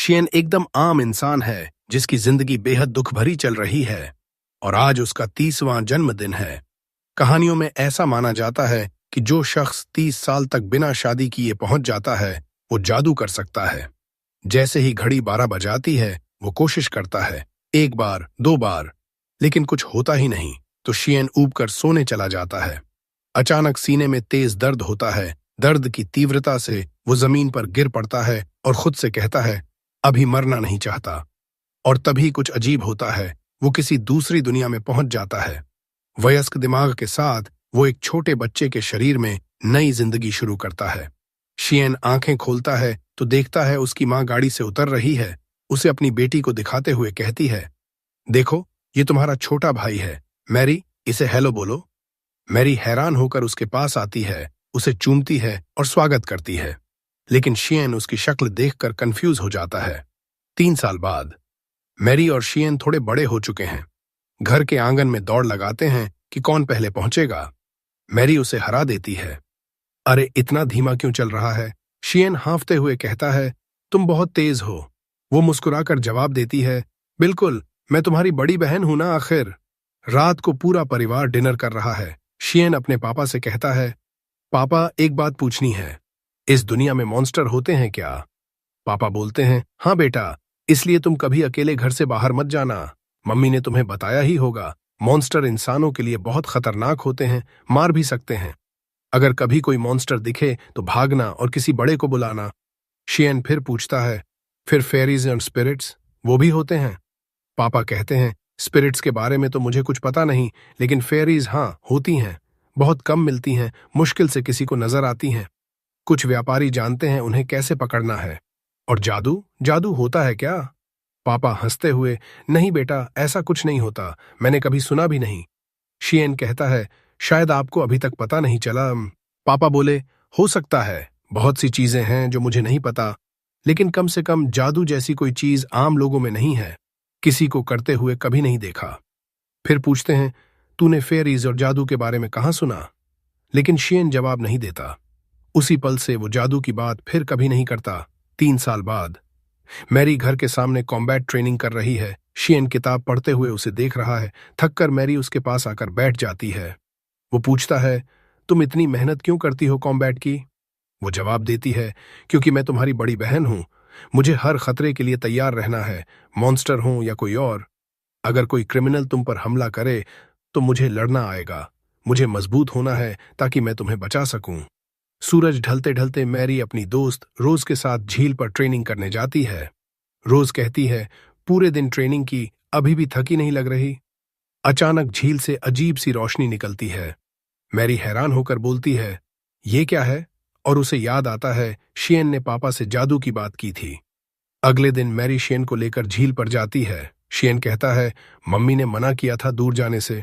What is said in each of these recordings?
Hsien एकदम आम इंसान है जिसकी जिंदगी बेहद दुख भरी चल रही है और आज उसका 30वां जन्मदिन है। कहानियों में ऐसा माना जाता है कि जो शख्स 30 साल तक बिना शादी किए पहुंच जाता है वो जादू कर सकता है। जैसे ही घड़ी 12 बजाती है वो कोशिश करता है, एक बार 2 बार, लेकिन कुछ होता ही नहीं तो शियन ऊब कर सोने चला जाता है। अचानक सीने में तेज दर्द होता है। दर्द की तीव्रता से वो जमीन पर गिर पड़ता है और खुद से कहता है, अभी मरना नहीं चाहता। और तभी कुछ अजीब होता है, वो किसी दूसरी दुनिया में पहुंच जाता है। वयस्क दिमाग के साथ वो एक छोटे बच्चे के शरीर में नई जिंदगी शुरू करता है। शियन आंखें खोलता है तो देखता है उसकी मां गाड़ी से उतर रही है। उसे अपनी बेटी को दिखाते हुए कहती है, देखो ये तुम्हारा छोटा भाई है मैरी, इसे हेलो बोलो। मैरी हैरान होकर उसके पास आती है, उसे चूमती है और स्वागत करती है। लेकिन शियन उसकी शक्ल देखकर कंफ्यूज हो जाता है। 3 साल बाद मैरी और शियन थोड़े बड़े हो चुके हैं। घर के आंगन में दौड़ लगाते हैं कि कौन पहले पहुंचेगा। मैरी उसे हरा देती है। अरे इतना धीमा क्यों चल रहा है? शियन हांफते हुए कहता है, तुम बहुत तेज हो। वो मुस्कुराकर जवाब देती है, बिल्कुल, मैं तुम्हारी बड़ी बहन हूं ना आखिर। रात को पूरा परिवार डिनर कर रहा है। शियन अपने पापा से कहता है, पापा एक बात पूछनी है, इस दुनिया में मॉन्स्टर होते हैं क्या? पापा बोलते हैं, हाँ बेटा, इसलिए तुम कभी अकेले घर से बाहर मत जाना। मम्मी ने तुम्हें बताया ही होगा, मॉन्स्टर इंसानों के लिए बहुत खतरनाक होते हैं, मार भी सकते हैं। अगर कभी कोई मॉन्स्टर दिखे तो भागना और किसी बड़े को बुलाना। शियन फिर पूछता है, फिर फेरीज एंड स्पिरिट्स वो भी होते हैं? पापा कहते हैं, स्पिरिट्स के बारे में तो मुझे कुछ पता नहीं, लेकिन फेरीज हाँ होती हैं, बहुत कम मिलती हैं, मुश्किल से किसी को नजर आती हैं। कुछ व्यापारी जानते हैं उन्हें कैसे पकड़ना है। और जादू जादू होता है क्या? पापा हंसते हुए, नहीं बेटा, ऐसा कुछ नहीं होता, मैंने कभी सुना भी नहीं। शियन कहता है, शायद आपको अभी तक पता नहीं चला। पापा बोले, हो सकता है, बहुत सी चीजें हैं जो मुझे नहीं पता, लेकिन कम से कम जादू जैसी कोई चीज आम लोगों में नहीं है, किसी को करते हुए कभी नहीं देखा। फिर पूछते हैं, तूने फेरीज और जादू के बारे में कहाँ सुना? लेकिन शियन जवाब नहीं देता। उसी पल से वो जादू की बात फिर कभी नहीं करता। 3 साल बाद मैरी घर के सामने कॉम्बैट ट्रेनिंग कर रही है। शियन किताब पढ़ते हुए उसे देख रहा है। थककर मैरी उसके पास आकर बैठ जाती है। वो पूछता है, तुम इतनी मेहनत क्यों करती हो कॉम्बैट की? वो जवाब देती है, क्योंकि मैं तुम्हारी बड़ी बहन हूं, मुझे हर खतरे के लिए तैयार रहना है, मॉन्स्टर हो या कोई और। अगर कोई क्रिमिनल तुम पर हमला करे तो मुझे लड़ना आएगा। मुझे मजबूत होना है ताकि मैं तुम्हें बचा सकूं। सूरज ढलते ढलते मैरी अपनी दोस्त रोज के साथ झील पर ट्रेनिंग करने जाती है। रोज कहती है, पूरे दिन ट्रेनिंग की, अभी भी थकी नहीं लग रही। अचानक झील से अजीब सी रोशनी निकलती है। मैरी हैरान होकर बोलती है, ये क्या है? और उसे याद आता है शियन ने पापा से जादू की बात की थी। अगले दिन मैरी शियन को लेकर झील पर जाती है। शियन कहता है, मम्मी ने मना किया था दूर जाने से।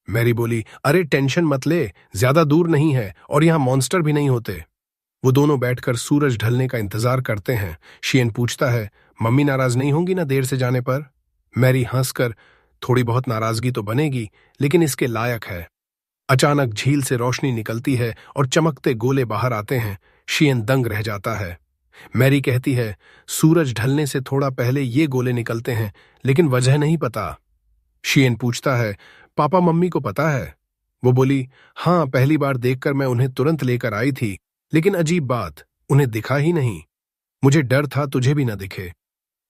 मैरी बोली, अरे टेंशन मत ले, ज्यादा दूर नहीं है और यहाँ मॉन्स्टर भी नहीं होते। वो दोनों बैठकर सूरज ढलने का इंतजार करते हैं। शियन पूछता है, मम्मी नाराज नहीं होंगी ना देर से जाने पर? मैरी हंसकर, थोड़ी बहुत नाराजगी तो बनेगी, लेकिन इसके लायक है। अचानक झील से रोशनी निकलती है और चमकते गोले बाहर आते हैं। शियन दंग रह जाता है। मैरी कहती है, सूरज ढलने से थोड़ा पहले ये गोले निकलते हैं, लेकिन वजह नहीं पता। शियन पूछता है, पापा मम्मी को पता है? वो बोली, हाँ, पहली बार देखकर मैं उन्हें तुरंत लेकर आई थी, लेकिन अजीब बात, उन्हें दिखा ही नहीं। मुझे डर था तुझे भी न दिखे।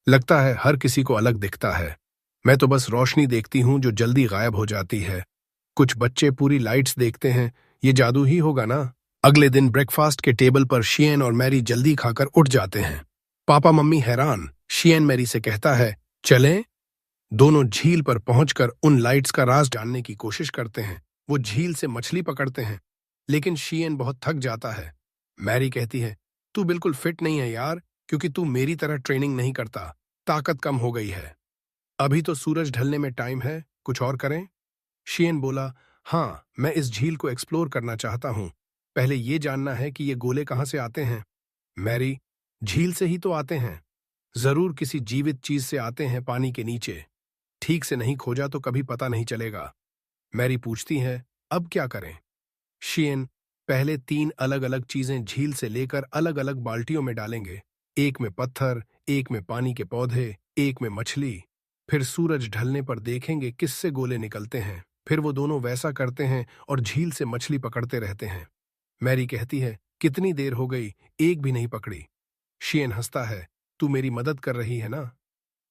लगता है हर किसी को अलग दिखता है। मैं तो बस रोशनी देखती हूं जो जल्दी गायब हो जाती है। कुछ बच्चे पूरी लाइट्स देखते हैं, ये जादू ही होगा ना। अगले दिन ब्रेकफास्ट के टेबल पर शियन और मैरी जल्दी खाकर उठ जाते हैं। पापा मम्मी हैरान। शियन मैरी से कहता है, चलें? दोनों झील पर पहुंचकर उन लाइट्स का राज जानने की कोशिश करते हैं। वो झील से मछली पकड़ते हैं, लेकिन शियन बहुत थक जाता है। मैरी कहती है, तू बिल्कुल फिट नहीं है यार, क्योंकि तू मेरी तरह ट्रेनिंग नहीं करता, ताकत कम हो गई है। अभी तो सूरज ढलने में टाइम है, कुछ और करें? शियन बोला, हाँ, मैं इस झील को एक्सप्लोर करना चाहता हूँ। पहले ये जानना है कि ये गोले कहाँ से आते हैं। मैरी, झील से ही तो आते हैं, जरूर किसी जीवित चीज से आते हैं पानी के नीचे। ठीक से नहीं खोजा तो कभी पता नहीं चलेगा। मैरी पूछती है, अब क्या करें? शियन, पहले 3 अलग अलग चीजें झील से लेकर अलग अलग बाल्टियों में डालेंगे। एक में पत्थर, एक में पानी के पौधे, एक में मछली। फिर सूरज ढलने पर देखेंगे किससे गोले निकलते हैं। फिर वो दोनों वैसा करते हैं और झील से मछली पकड़ते रहते हैं। मैरी कहती है, कितनी देर हो गई, एक भी नहीं पकड़ी। शियन हंसता है, तू मेरी मदद कर रही है ना?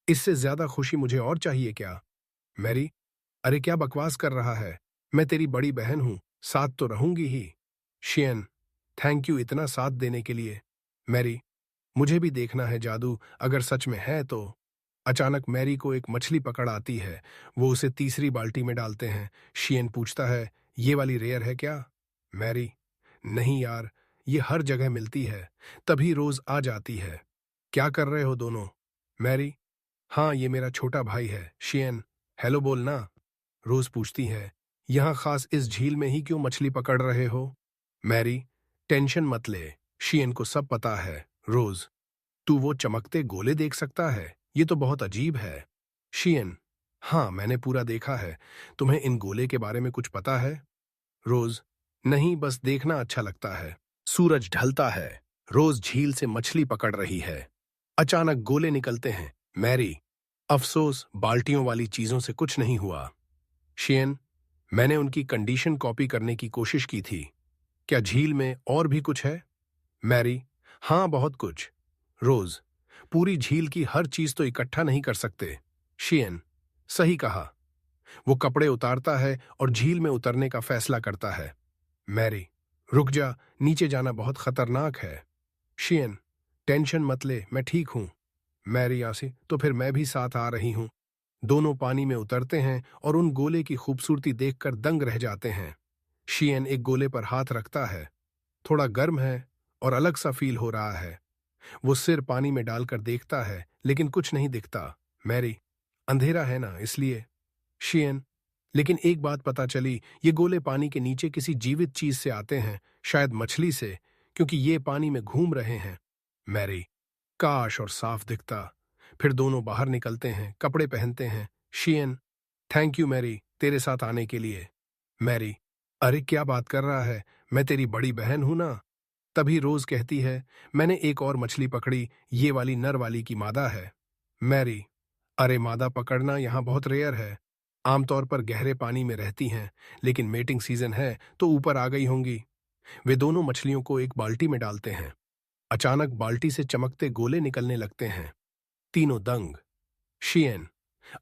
इससे ज्यादा खुशी मुझे और चाहिए क्या? मैरी, अरे क्या बकवास कर रहा है, मैं तेरी बड़ी बहन हूं, साथ तो रहूंगी ही। शियन, थैंक यू इतना साथ देने के लिए। मैरी, मुझे भी देखना है जादू, अगर सच में है तो। अचानक मैरी को एक मछली पकड़ आती है। वो उसे तीसरी बाल्टी में डालते हैं। शियन पूछता है, ये वाली रेयर है क्या? मैरी, नहीं यार, ये हर जगह मिलती है। तभी रोज आ जाती है। क्या कर रहे हो दोनों? मैरी, हाँ ये मेरा छोटा भाई है। शियन, हेलो बोलना। रोज पूछती है, यहाँ खास इस झील में ही क्यों मछली पकड़ रहे हो? मैरी, टेंशन मत ले, शियन को सब पता है। रोज, तू वो चमकते गोले देख सकता है, ये तो बहुत अजीब है। शियन, हाँ मैंने पूरा देखा है। तुम्हें इन गोले के बारे में कुछ पता है? रोज, नहीं बस देखना अच्छा लगता है। सूरज ढलता है। रोज झील से मछली पकड़ रही है। अचानक गोले निकलते हैं। मैरी, अफसोस बाल्टियों वाली चीजों से कुछ नहीं हुआ। शियन, मैंने उनकी कंडीशन कॉपी करने की कोशिश की थी। क्या झील में और भी कुछ है? मैरी, हाँ बहुत कुछ। रोज, पूरी झील की हर चीज तो इकट्ठा नहीं कर सकते। शियन, सही कहा। वो कपड़े उतारता है और झील में उतरने का फैसला करता है। मैरी, रुक जा, नीचे जाना बहुत खतरनाक है। शियन, टेंशन मत ले, मैं ठीक हूं। मैरी, आसी तो फिर मैं भी साथ आ रही हूं। दोनों पानी में उतरते हैं और उन गोले की खूबसूरती देखकर दंग रह जाते हैं। शियन एक गोले पर हाथ रखता है। थोड़ा गर्म है और अलग सा फील हो रहा है। वो सिर पानी में डालकर देखता है लेकिन कुछ नहीं दिखता। मैरी, अंधेरा है ना इसलिए। शियन, लेकिन एक बात पता चली, ये गोले पानी के नीचे किसी जीवित चीज से आते हैं, शायद मछली से, क्योंकि ये पानी में घूम रहे हैं। मैरी, काश और साफ दिखता। फिर दोनों बाहर निकलते हैं, कपड़े पहनते हैं। शियन, थैंक यू मैरी, तेरे साथ आने के लिए। मैरी, अरे क्या बात कर रहा है, मैं तेरी बड़ी बहन हूं ना। तभी रोज कहती है, मैंने एक और मछली पकड़ी, ये वाली नर वाली की मादा है। मैरी, अरे मादा पकड़ना यहाँ बहुत रेयर है। आमतौर पर गहरे पानी में रहती हैं, लेकिन मेटिंग सीजन है तो ऊपर आ गई होंगी। वे दोनों मछलियों को एक बाल्टी में डालते हैं। अचानक बाल्टी से चमकते गोले निकलने लगते हैं। तीनों दंग। शियन,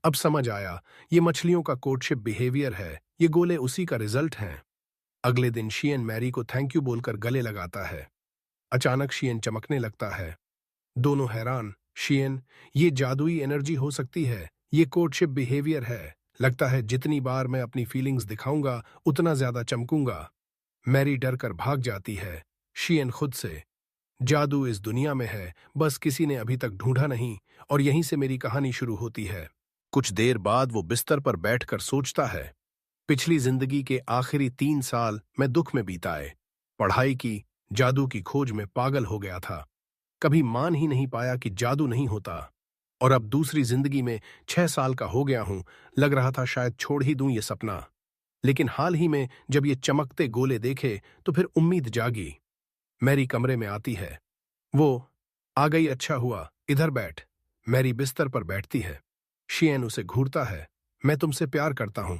अब समझ आया, ये मछलियों का कोर्टशिप बिहेवियर है, ये गोले उसी का रिजल्ट हैं। अगले दिन शियन मैरी को थैंक यू बोलकर गले लगाता है। अचानक शियन चमकने लगता है। दोनों हैरान। शियन, ये जादुई एनर्जी हो सकती है, ये कोर्टशिप बिहेवियर है। लगता है जितनी बार मैं अपनी फीलिंग्स दिखाऊंगा उतना ज्यादा चमकूंगा। मैरी डर कर भाग जाती है। शियन खुद से, जादू इस दुनिया में है, बस किसी ने अभी तक ढूंढा नहीं। और यहीं से मेरी कहानी शुरू होती है। कुछ देर बाद वो बिस्तर पर बैठकर सोचता है, पिछली जिंदगी के आखिरी 3 साल मैं दुख में बीताए। पढ़ाई की, जादू की खोज में पागल हो गया था। कभी मान ही नहीं पाया कि जादू नहीं होता। और अब दूसरी जिंदगी में 6 साल का हो गया हूं, लग रहा था शायद छोड़ ही दूं ये सपना। लेकिन हाल ही में जब ये चमकते गोले देखे तो फिर उम्मीद जागी। मैरी कमरे में आती है। वो, आ गई, अच्छा हुआ, इधर बैठ। मैरी बिस्तर पर बैठती है। शियन उसे घूरता है। मैं तुमसे प्यार करता हूं।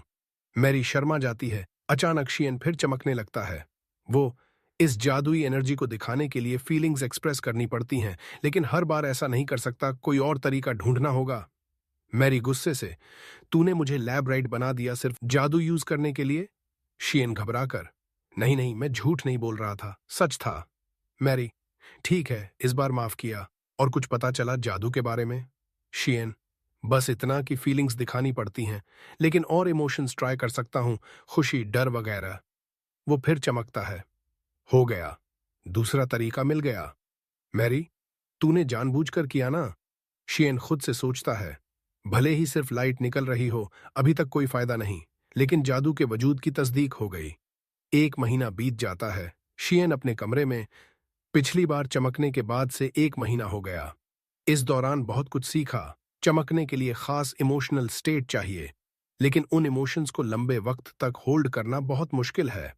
मैरी शर्मा जाती है। अचानक शियन फिर चमकने लगता है। वो, इस जादुई एनर्जी को दिखाने के लिए फीलिंग्स एक्सप्रेस करनी पड़ती हैं, लेकिन हर बार ऐसा नहीं कर सकता, कोई और तरीका ढूंढना होगा। मैरी गुस्से से, तूने मुझे लैब राइट बना दिया सिर्फ जादू यूज करने के लिए? शियन घबराकर, नहीं नहीं, मैं झूठ नहीं बोल रहा था, सच था। मैरी, ठीक है, इस बार माफ किया। और कुछ पता चला जादू के बारे में? शियन, बस इतना कि फीलिंग्स दिखानी पड़ती हैं, लेकिन और इमोशंस ट्राई कर सकता हूं, खुशी, डर वगैरह। वो फिर चमकता है। हो गया, दूसरा तरीका मिल गया। मैरी, तूने जानबूझकर किया ना? शियन खुद से सोचता है, भले ही सिर्फ लाइट निकल रही हो, अभी तक कोई फायदा नहीं, लेकिन जादू के वजूद की तस्दीक हो गई। 1 महीना बीत जाता है। शियन अपने कमरे में। पिछली बार चमकने के बाद से 1 महीना हो गया। इस दौरान बहुत कुछ सीखा। चमकने के लिए खास इमोशनल स्टेट चाहिए, लेकिन उन इमोशंस को लंबे वक्त तक होल्ड करना बहुत मुश्किल है।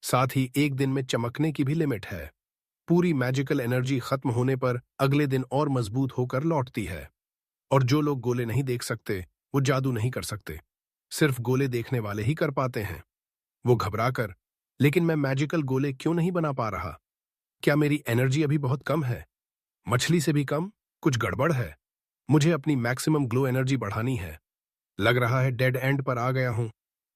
साथ ही एक दिन में चमकने की भी लिमिट है। पूरी मैजिकल एनर्जी खत्म होने पर अगले दिन और मजबूत होकर लौटती है। और जो लोग गोले नहीं देख सकते वो जादू नहीं कर सकते, सिर्फ गोले देखने वाले ही कर पाते हैं। वो घबराकर, लेकिन मैं मैजिकल गोले क्यों नहीं बना पा रहा? क्या मेरी एनर्जी अभी बहुत कम है? मछली से भी कम? कुछ गड़बड़ है। मुझे अपनी मैक्सिमम ग्लो एनर्जी बढ़ानी है। लग रहा है डेड एंड पर आ गया हूं,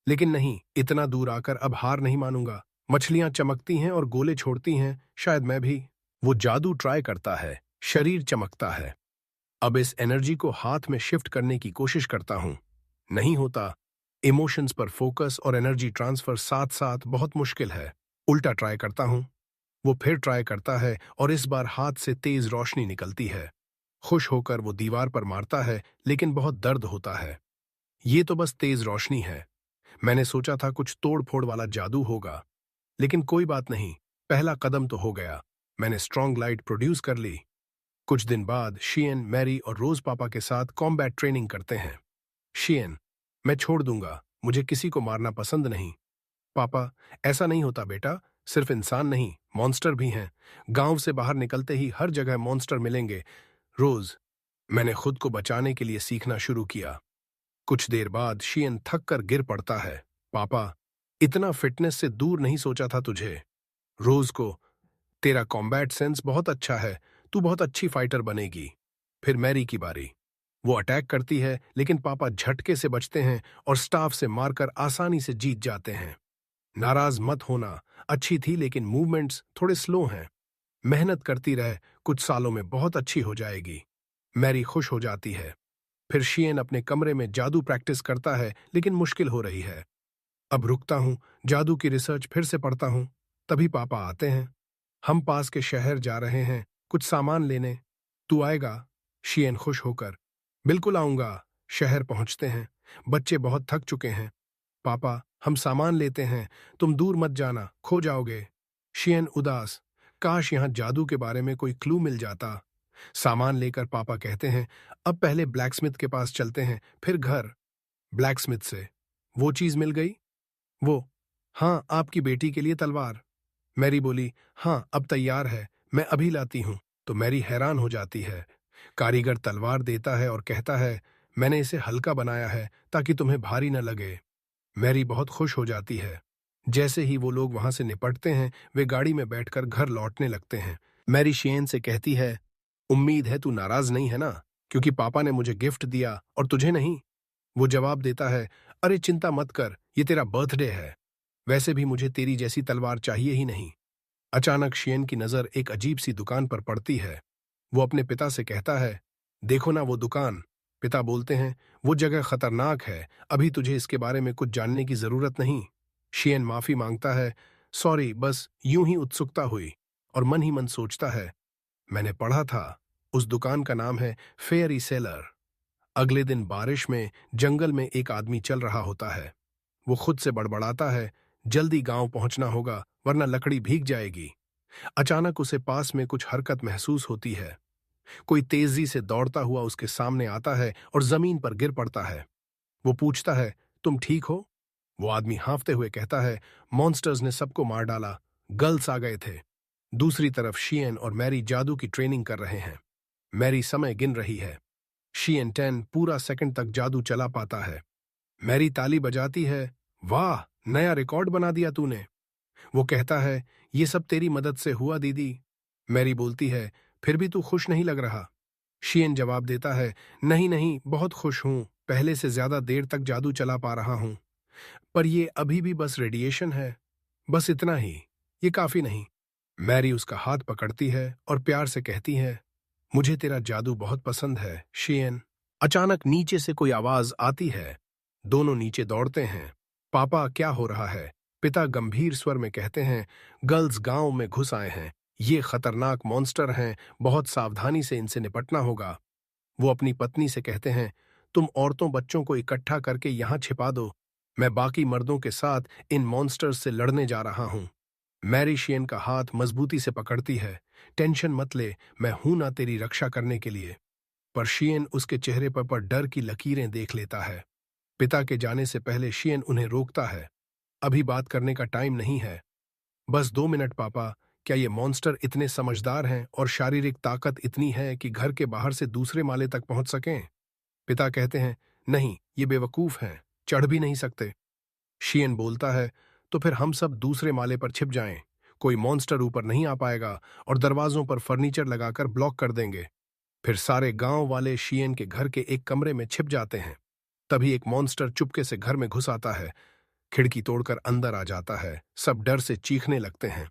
लेकिन नहीं, इतना दूर आकर अब हार नहीं मानूंगा। मछलियां चमकती हैं और गोले छोड़ती हैं, शायद मैं भी। वो जादू ट्राई करता है, शरीर चमकता है। अब इस एनर्जी को हाथ में शिफ्ट करने की कोशिश करता हूं, नहीं होता। इमोशंस पर फोकस और एनर्जी ट्रांसफर साथ साथ बहुत मुश्किल है। उल्टा ट्राई करता हूं। वो फिर ट्राई करता है और इस बार हाथ से तेज रोशनी निकलती है। खुश होकर वो दीवार पर मारता है, लेकिन बहुत दर्द होता है। ये तो बस तेज रोशनी है। मैंने सोचा था कुछ तोड़ फोड़ वाला जादू होगा, लेकिन कोई बात नहीं, पहला कदम तो हो गया। मैंने स्ट्रॉन्ग लाइट प्रोड्यूस कर ली। कुछ दिन बाद शियन, मैरी और रोज पापा के साथ कॉम्बैट ट्रेनिंग करते हैं। शियन: मैं छोड़ दूंगा, मुझे किसी को मारना पसंद नहीं। पापा: ऐसा नहीं होता बेटा, सिर्फ इंसान नहीं, मॉन्स्टर भी हैं। गांव से बाहर निकलते ही हर जगह मॉन्स्टर मिलेंगे। रोज: मैंने खुद को बचाने के लिए सीखना शुरू किया। कुछ देर बाद शियन थक कर गिर पड़ता है। पापा: इतना फिटनेस से दूर नहीं सोचा था तुझे। रोज को: तेरा कॉम्बैट सेंस बहुत अच्छा है, तू बहुत अच्छी फाइटर बनेगी। फिर मैरी की बारी। वो अटैक करती है, लेकिन पापा झटके से बचते हैं और स्टाफ से मारकर आसानी से जीत जाते हैं। नाराज मत होना, अच्छी थी लेकिन मूवमेंट्स थोड़े स्लो हैं। मेहनत करती रह, कुछ सालों में बहुत अच्छी हो जाएगी। मैरी खुश हो जाती है। फिर शियन अपने कमरे में जादू प्रैक्टिस करता है, लेकिन मुश्किल हो रही है। अब रुकता हूं, जादू की रिसर्च फिर से पढ़ता हूं। तभी पापा आते हैं। हम पास के शहर जा रहे हैं, कुछ सामान लेने। तू आएगा? शियन खुश होकर: बिल्कुल आऊंगा। शहर पहुंचते हैं। बच्चे बहुत थक चुके हैं। पापा: हम सामान लेते हैं, तुम दूर मत जाना, खो जाओगे। शियन उदास: काश यहां जादू के बारे में कोई क्लू मिल जाता। सामान लेकर पापा कहते हैं, अब पहले ब्लैकस्मिथ के पास चलते हैं, फिर घर। ब्लैकस्मिथ से: वो चीज मिल गई? वो: हाँ, आपकी बेटी के लिए तलवार। मैरी बोली: हाँ, अब तैयार है, मैं अभी लाती हूं। तो मैरी हैरान हो जाती है। कारीगर तलवार देता है और कहता है, मैंने इसे हल्का बनाया है ताकि तुम्हें भारी न लगे। मैरी बहुत खुश हो जाती है। जैसे ही वो लोग वहां से निपटते हैं, वे गाड़ी में बैठकर घर लौटने लगते हैं। मैरी शियन से कहती है, उम्मीद है तू नाराज नहीं है ना, क्योंकि पापा ने मुझे गिफ्ट दिया और तुझे नहीं? वो जवाब देता है, अरे चिंता मत कर, ये तेरा बर्थडे है। वैसे भी मुझे तेरी जैसी तलवार चाहिए ही नहीं। अचानक शियन की नजर एक अजीब सी दुकान पर पड़ती है। वो अपने पिता से कहता है, देखो ना वो दुकान। पिता बोलते हैं, वो जगह खतरनाक है, अभी तुझे इसके बारे में कुछ जानने की जरूरत नहीं। शियन माफी मांगता है, सॉरी, बस यूं ही उत्सुकता हुई। और मन ही मन सोचता है, मैंने पढ़ा था, उस दुकान का नाम है फेयरी सेलर। अगले दिन बारिश में जंगल में एक आदमी चल रहा होता है। वो खुद से बड़बड़ाता है, जल्दी गांव पहुंचना होगा वरना लकड़ी भीग जाएगी। अचानक उसे पास में कुछ हरकत महसूस होती है। कोई तेजी से दौड़ता हुआ उसके सामने आता है और जमीन पर गिर पड़ता है। वो पूछता है, तुम ठीक हो? वो आदमी हाँफते हुए कहता है, मॉन्स्टर्स ने सबको मार डाला, गर्ल्स आ गए थे। दूसरी तरफ शियन और मैरी जादू की ट्रेनिंग कर रहे हैं। मैरी समय गिन रही है। शियन 10 पूरा सेकंड तक जादू चला पाता है। मैरी ताली बजाती है, वाह, नया रिकॉर्ड बना दिया तूने। वो कहता है, ये सब तेरी मदद से हुआ दीदी। मैरी बोलती है, फिर भी तू खुश नहीं लग रहा। शियन जवाब देता है, नहीं नहीं, बहुत खुश हूं, पहले से ज्यादा देर तक जादू चला पा रहा हूं। पर ये अभी भी बस रेडिएशन है, बस इतना ही, ये काफी नहीं। मैरी उसका हाथ पकड़ती है और प्यार से कहती है, मुझे तेरा जादू बहुत पसंद है शियन। अचानक नीचे से कोई आवाज आती है। दोनों नीचे दौड़ते हैं। पापा, क्या हो रहा है? पिता गंभीर स्वर में कहते हैं, गर्ल्स गांव में घुस आए हैं, ये खतरनाक मॉन्स्टर हैं, बहुत सावधानी से इनसे निपटना होगा। वो अपनी पत्नी से कहते हैं, तुम औरतों बच्चों को इकट्ठा करके यहां छिपा दो, मैं बाकी मर्दों के साथ इन मॉन्स्टर्स से लड़ने जा रहा हूं। मैरी शियन का हाथ मजबूती से पकड़ती है, टेंशन मत ले, मैं हूं ना तेरी रक्षा करने के लिए। पर शियन उसके चेहरे पर डर की लकीरें देख लेता है। पिता के जाने से पहले शियन उन्हें रोकता है, अभी बात करने का टाइम नहीं है। बस 2 मिनट पापा, क्या ये मॉन्स्टर इतने समझदार हैं और शारीरिक ताकत इतनी है कि घर के बाहर से दूसरे माले तक पहुंच सकें? पिता कहते हैं, नहीं, ये बेवकूफ हैं, चढ़ भी नहीं सकते। शियन बोलता है, तो फिर हम सब दूसरे माले पर छिप जाएं। कोई मॉन्स्टर ऊपर नहीं आ पाएगा और दरवाजों पर फर्नीचर लगाकर ब्लॉक कर देंगे। फिर सारे गांव वाले शियन के घर के एक कमरे में छिप जाते हैं। तभी एक मॉन्स्टर चुपके से घर में घुस आता है, खिड़की तोड़कर अंदर आ जाता है। सब डर से चीखने लगते हैं।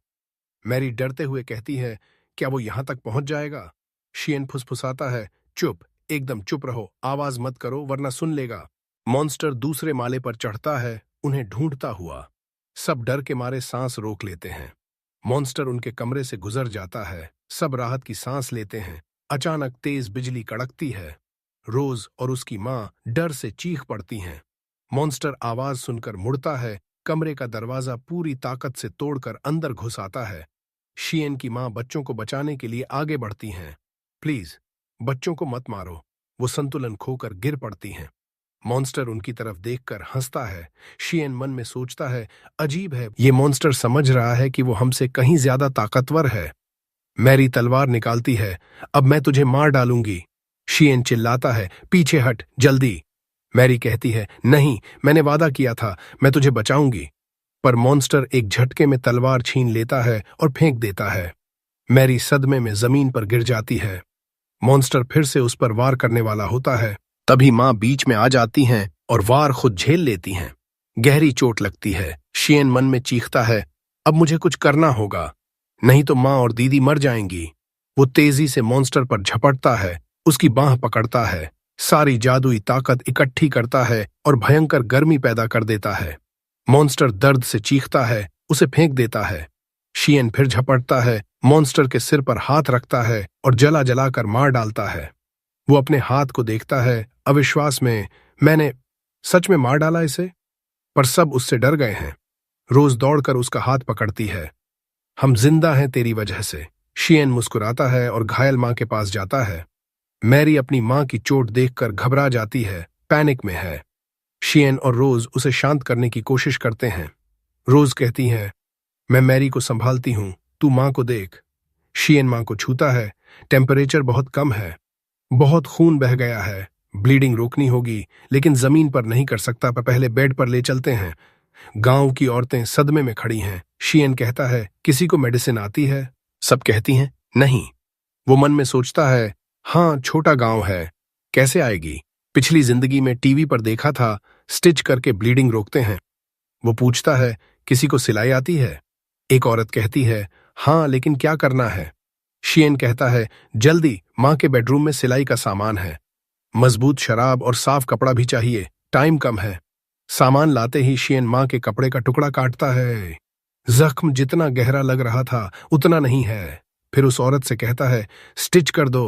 मैरी डरते हुए कहती है, क्या वो यहां तक पहुंच जाएगा? शियन फुसफुसाता है, चुप, एकदम चुप रहो, आवाज मत करो वरना सुन लेगा। मॉन्स्टर दूसरे माले पर चढ़ता है, उन्हें ढूंढता हुआ। सब डर के मारे सांस रोक लेते हैं। मॉन्स्टर उनके कमरे से गुजर जाता है। सब राहत की सांस लेते हैं। अचानक तेज बिजली कड़कती है। रोज और उसकी मां डर से चीख पड़ती हैं। मॉन्स्टर आवाज सुनकर मुड़ता है। कमरे का दरवाजा पूरी ताकत से तोड़कर अंदर घुस आता है। शियन की मां बच्चों को बचाने के लिए आगे बढ़ती हैं। प्लीज, बच्चों को मत मारो। वो संतुलन खोकर गिर पड़ती हैं। मॉन्स्टर उनकी तरफ देखकर हंसता है। शियन मन में सोचता है, अजीब है, ये मॉन्स्टर समझ रहा है कि वो हमसे कहीं ज्यादा ताकतवर है। मैरी तलवार निकालती है, अब मैं तुझे मार डालूंगी। शियन चिल्लाता है, पीछे हट, जल्दी। मैरी कहती है, नहीं, मैंने वादा किया था, मैं तुझे बचाऊंगी। पर मॉन्स्टर एक झटके में तलवार छीन लेता है और फेंक देता है। मैरी सदमे में जमीन पर गिर जाती है। मॉन्स्टर फिर से उस पर वार करने वाला होता है। तभी मां बीच में आ जाती हैं और वार खुद झेल लेती हैं। गहरी चोट लगती है। शियन मन में चीखता है, अब मुझे कुछ करना होगा, नहीं तो मां और दीदी मर जाएंगी। वो तेजी से मॉन्स्टर पर झपटता है, उसकी बांह पकड़ता है, सारी जादुई ताकत इकट्ठी करता है और भयंकर गर्मी पैदा कर देता है। मॉन्स्टर दर्द से चीखता है, उसे फेंक देता है। शियन फिर झपटता है, मॉन्स्टर के सिर पर हाथ रखता है और जला जलाकर मार डालता है। वो अपने हाथ को देखता है, अविश्वास में, मैंने सच में मार डाला इसे? पर सब उससे डर गए हैं। रोज दौड़कर उसका हाथ पकड़ती है। हम जिंदा हैं तेरी वजह से। शियन मुस्कुराता है और घायल मां के पास जाता है। मैरी अपनी मां की चोट देखकर घबरा जाती है, पैनिक में है। शियन और रोज उसे शांत करने की कोशिश करते हैं। रोज कहती है, मैं मैरी को संभालती हूं, तू मां को देख। शियन मां को छूता है, टेम्परेचर बहुत कम है, बहुत खून बह गया है, ब्लीडिंग रोकनी होगी, लेकिन जमीन पर नहीं कर सकता, पहले बेड पर ले चलते हैं। गांव की औरतें सदमे में खड़ी हैं। शियन कहता है, किसी को मेडिसिन आती है? सब कहती हैं, नहीं। वो मन में सोचता है, हाँ, छोटा गांव है, कैसे आएगी? पिछली जिंदगी में टीवी पर देखा था, स्टिच करके ब्लीडिंग रोकते हैं। वो पूछता है, किसी को सिलाई आती है? एक औरत कहती है, हाँ, लेकिन क्या करना है? शियन कहता है, जल्दी, मां के बेडरूम में सिलाई का सामान है, मजबूत शराब और साफ कपड़ा भी चाहिए, टाइम कम है। सामान लाते ही शियन मां के कपड़े का टुकड़ा काटता है। जख्म जितना गहरा लग रहा था उतना नहीं है। फिर उस औरत से कहता है, स्टिच कर दो।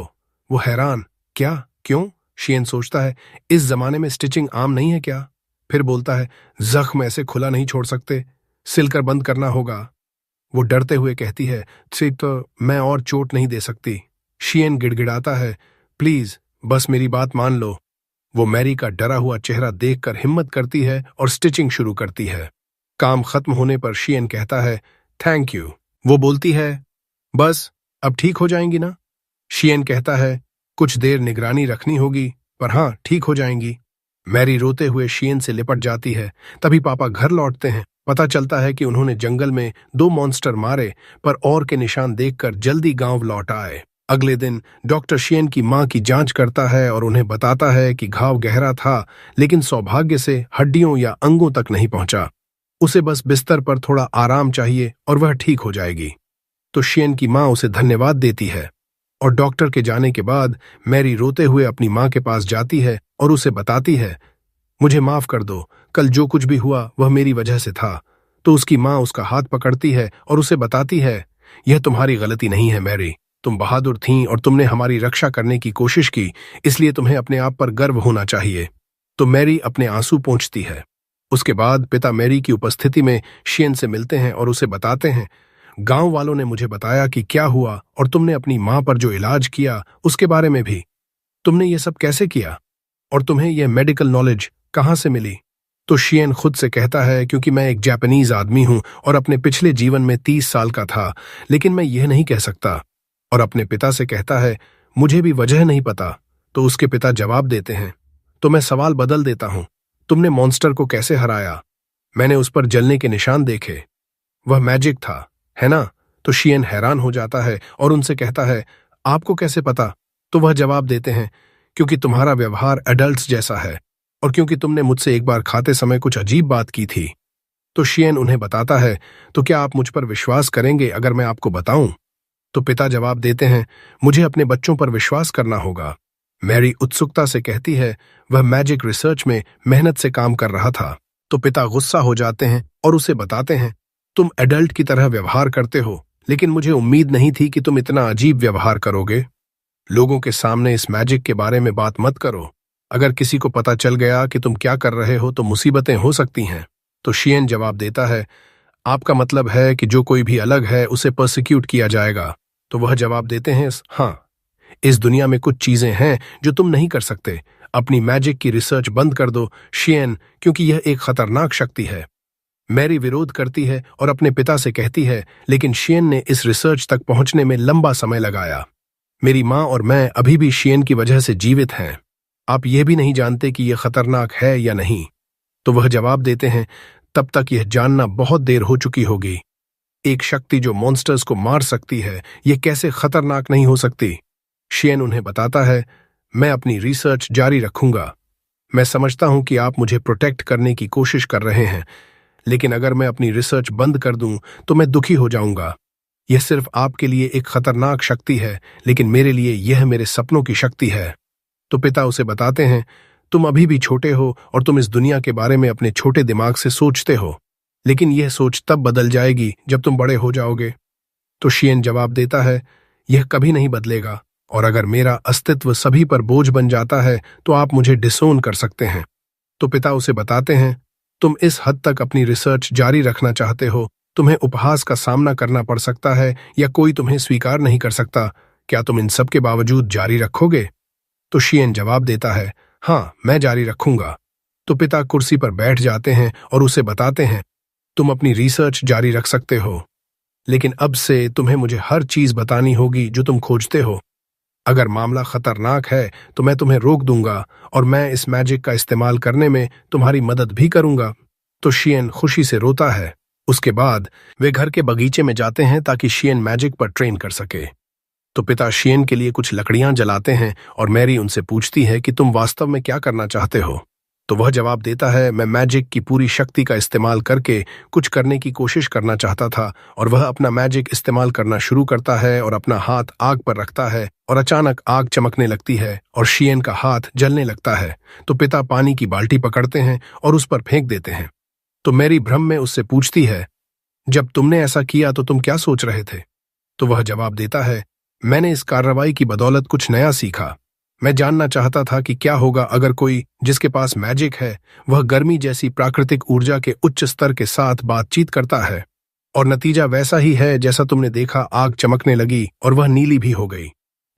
वो हैरान, क्या, क्यों? शियन सोचता है, इस जमाने में स्टिचिंग आम नहीं है क्या? फिर बोलता है, जख्म ऐसे खुला नहीं छोड़ सकते, सिलकर बंद करना होगा। वो डरते हुए कहती है, सिर्फ तो मैं और चोट नहीं दे सकती। शियन गिड़गिड़ाता है, प्लीज, बस मेरी बात मान लो। वो मैरी का डरा हुआ चेहरा देखकर हिम्मत करती है और स्टिचिंग शुरू करती है। काम खत्म होने पर शियन कहता है, थैंक यू। वो बोलती है, बस अब ठीक हो जाएंगी ना? शियन कहता है, कुछ देर निगरानी रखनी होगी, पर हाँ, ठीक हो जाएंगी। मैरी रोते हुए शियन से लिपट जाती है। तभी पापा घर लौटते हैं। पता चलता है कि उन्होंने जंगल में 2 मॉन्स्टर मारे, पर और के निशान देखकर जल्दी गांव लौट आए। अगले दिन डॉक्टर शियन की मां की जांच करता है और उन्हें बताता है कि घाव गहरा था, लेकिन सौभाग्य से हड्डियों या अंगों तक नहीं पहुंचा। उसे बस बिस्तर पर थोड़ा आराम चाहिए और वह ठीक हो जाएगी। तो शियन की मां उसे धन्यवाद देती है और डॉक्टर के जाने के बाद मैरी रोते हुए अपनी मां के पास जाती है और उसे बताती है, मुझे माफ कर दो, कल जो कुछ भी हुआ वह मेरी वजह से था। तो उसकी मां उसका हाथ पकड़ती है और उसे बताती है, यह तुम्हारी गलती नहीं है मैरी, तुम बहादुर थीं और तुमने हमारी रक्षा करने की कोशिश की, इसलिए तुम्हें अपने आप पर गर्व होना चाहिए। तो मैरी अपने आंसू पोंछती है। उसके बाद पिता मैरी की उपस्थिति में शियन से मिलते हैं और उसे बताते हैं, गांव वालों ने मुझे बताया कि क्या हुआ और तुमने अपनी मां पर जो इलाज किया उसके बारे में भी। तुमने ये सब कैसे किया और तुम्हें यह मेडिकल नॉलेज कहां से मिली? तो शियन खुद से कहता है, क्योंकि मैं एक जापानीज आदमी हूं और अपने पिछले जीवन में 30 साल का था, लेकिन मैं यह नहीं कह सकता। और अपने पिता से कहता है, मुझे भी वजह नहीं पता। तो उसके पिता जवाब देते हैं, तो मैं सवाल बदल देता हूं, तुमने मॉन्स्टर को कैसे हराया? मैंने उस पर जलने के निशान देखे, वह मैजिक था, है ना? तो शियन हैरान हो जाता है और उनसे कहता है, आपको कैसे पता? तो वह जवाब देते हैं, क्योंकि तुम्हारा व्यवहार एडल्ट्स जैसा है और क्योंकि तुमने मुझसे एक बार खाते समय कुछ अजीब बात की थी। तो शियन उन्हें बताता है, तो क्या आप मुझ पर विश्वास करेंगे अगर मैं आपको बताऊं? तो पिता जवाब देते हैं, मुझे अपने बच्चों पर विश्वास करना होगा। मैरी उत्सुकता से कहती है, वह मैजिक रिसर्च में मेहनत से काम कर रहा था। तो पिता गुस्सा हो जाते हैं और उसे बताते हैं, तुम एडल्ट की तरह व्यवहार करते हो, लेकिन मुझे उम्मीद नहीं थी कि तुम इतना अजीब व्यवहार करोगे। लोगों के सामने इस मैजिक के बारे में बात मत करो। अगर किसी को पता चल गया कि तुम क्या कर रहे हो तो मुसीबतें हो सकती हैं। तो शियन जवाब देता है, आपका मतलब है कि जो कोई भी अलग है उसे पर्सिक्यूट किया जाएगा? तो वह जवाब देते हैं, हाँ, इस दुनिया में कुछ चीजें हैं जो तुम नहीं कर सकते। अपनी मैजिक की रिसर्च बंद कर दो शियन, क्योंकि यह एक खतरनाक शक्ति है। मैरी विरोध करती है और अपने पिता से कहती है, लेकिन शियन ने इस रिसर्च तक पहुंचने में लंबा समय लगाया। मेरी माँ और मैं अभी भी शियन की वजह से जीवित हैं। आप यह भी नहीं जानते कि यह खतरनाक है या नहीं। तो वह जवाब देते हैं, तब तक यह जानना बहुत देर हो चुकी होगी। एक शक्ति जो मॉन्स्टर्स को मार सकती है, यह कैसे खतरनाक नहीं हो सकती? शियन उन्हें बताता है, मैं अपनी रिसर्च जारी रखूंगा। मैं समझता हूं कि आप मुझे प्रोटेक्ट करने की कोशिश कर रहे हैं, लेकिन अगर मैं अपनी रिसर्च बंद कर दूं तो मैं दुखी हो जाऊंगा। यह सिर्फ आपके लिए एक खतरनाक शक्ति है, लेकिन मेरे लिए यह मेरे सपनों की शक्ति है। तो पिता उसे बताते हैं, तुम अभी भी छोटे हो और तुम इस दुनिया के बारे में अपने छोटे दिमाग से सोचते हो, लेकिन यह सोच तब बदल जाएगी जब तुम बड़े हो जाओगे। तो शियन जवाब देता है, यह कभी नहीं बदलेगा, और अगर मेरा अस्तित्व सभी पर बोझ बन जाता है तो आप मुझे डिसोन कर सकते हैं। तो पिता उसे बताते हैं, तुम इस हद तक अपनी रिसर्च जारी रखना चाहते हो, तुम्हें उपहास का सामना करना पड़ सकता है या कोई तुम्हें स्वीकार नहीं कर सकता। क्या तुम इन सब के बावजूद जारी रखोगे? तो शियन जवाब देता है, हाँ, मैं जारी रखूंगा। तो पिता कुर्सी पर बैठ जाते हैं और उसे बताते हैं, तुम अपनी रिसर्च जारी रख सकते हो, लेकिन अब से तुम्हें मुझे हर चीज बतानी होगी जो तुम खोजते हो। अगर मामला खतरनाक है तो मैं तुम्हें रोक दूंगा और मैं इस मैजिक का इस्तेमाल करने में तुम्हारी मदद भी करूंगा। तो शियन खुशी से रोता है। उसके बाद वे घर के बगीचे में जाते हैं ताकि शियन मैजिक पर ट्रेन कर सके। तो पिता शियन के लिए कुछ लकड़ियां जलाते हैं और मैरी उनसे पूछती है कि तुम वास्तव में क्या करना चाहते हो? तो वह जवाब देता है, मैं मैजिक की पूरी शक्ति का इस्तेमाल करके कुछ करने की कोशिश करना चाहता था। और वह अपना मैजिक इस्तेमाल करना शुरू करता है और अपना हाथ आग पर रखता है और अचानक आग चमकने लगती है और शियन का हाथ जलने लगता है। तो पिता पानी की बाल्टी पकड़ते हैं और उस पर फेंक देते हैं। तो मैरी भ्रम में उससे पूछती है, जब तुमने ऐसा किया तो तुम क्या सोच रहे थे? तो वह जवाब देता है, मैंने इस कार्रवाई की बदौलत कुछ नया सीखा। मैं जानना चाहता था कि क्या होगा अगर कोई जिसके पास मैजिक है वह गर्मी जैसी प्राकृतिक ऊर्जा के उच्च स्तर के साथ बातचीत करता है। और नतीजा वैसा ही है जैसा तुमने देखा, आग चमकने लगी और वह नीली भी हो गई।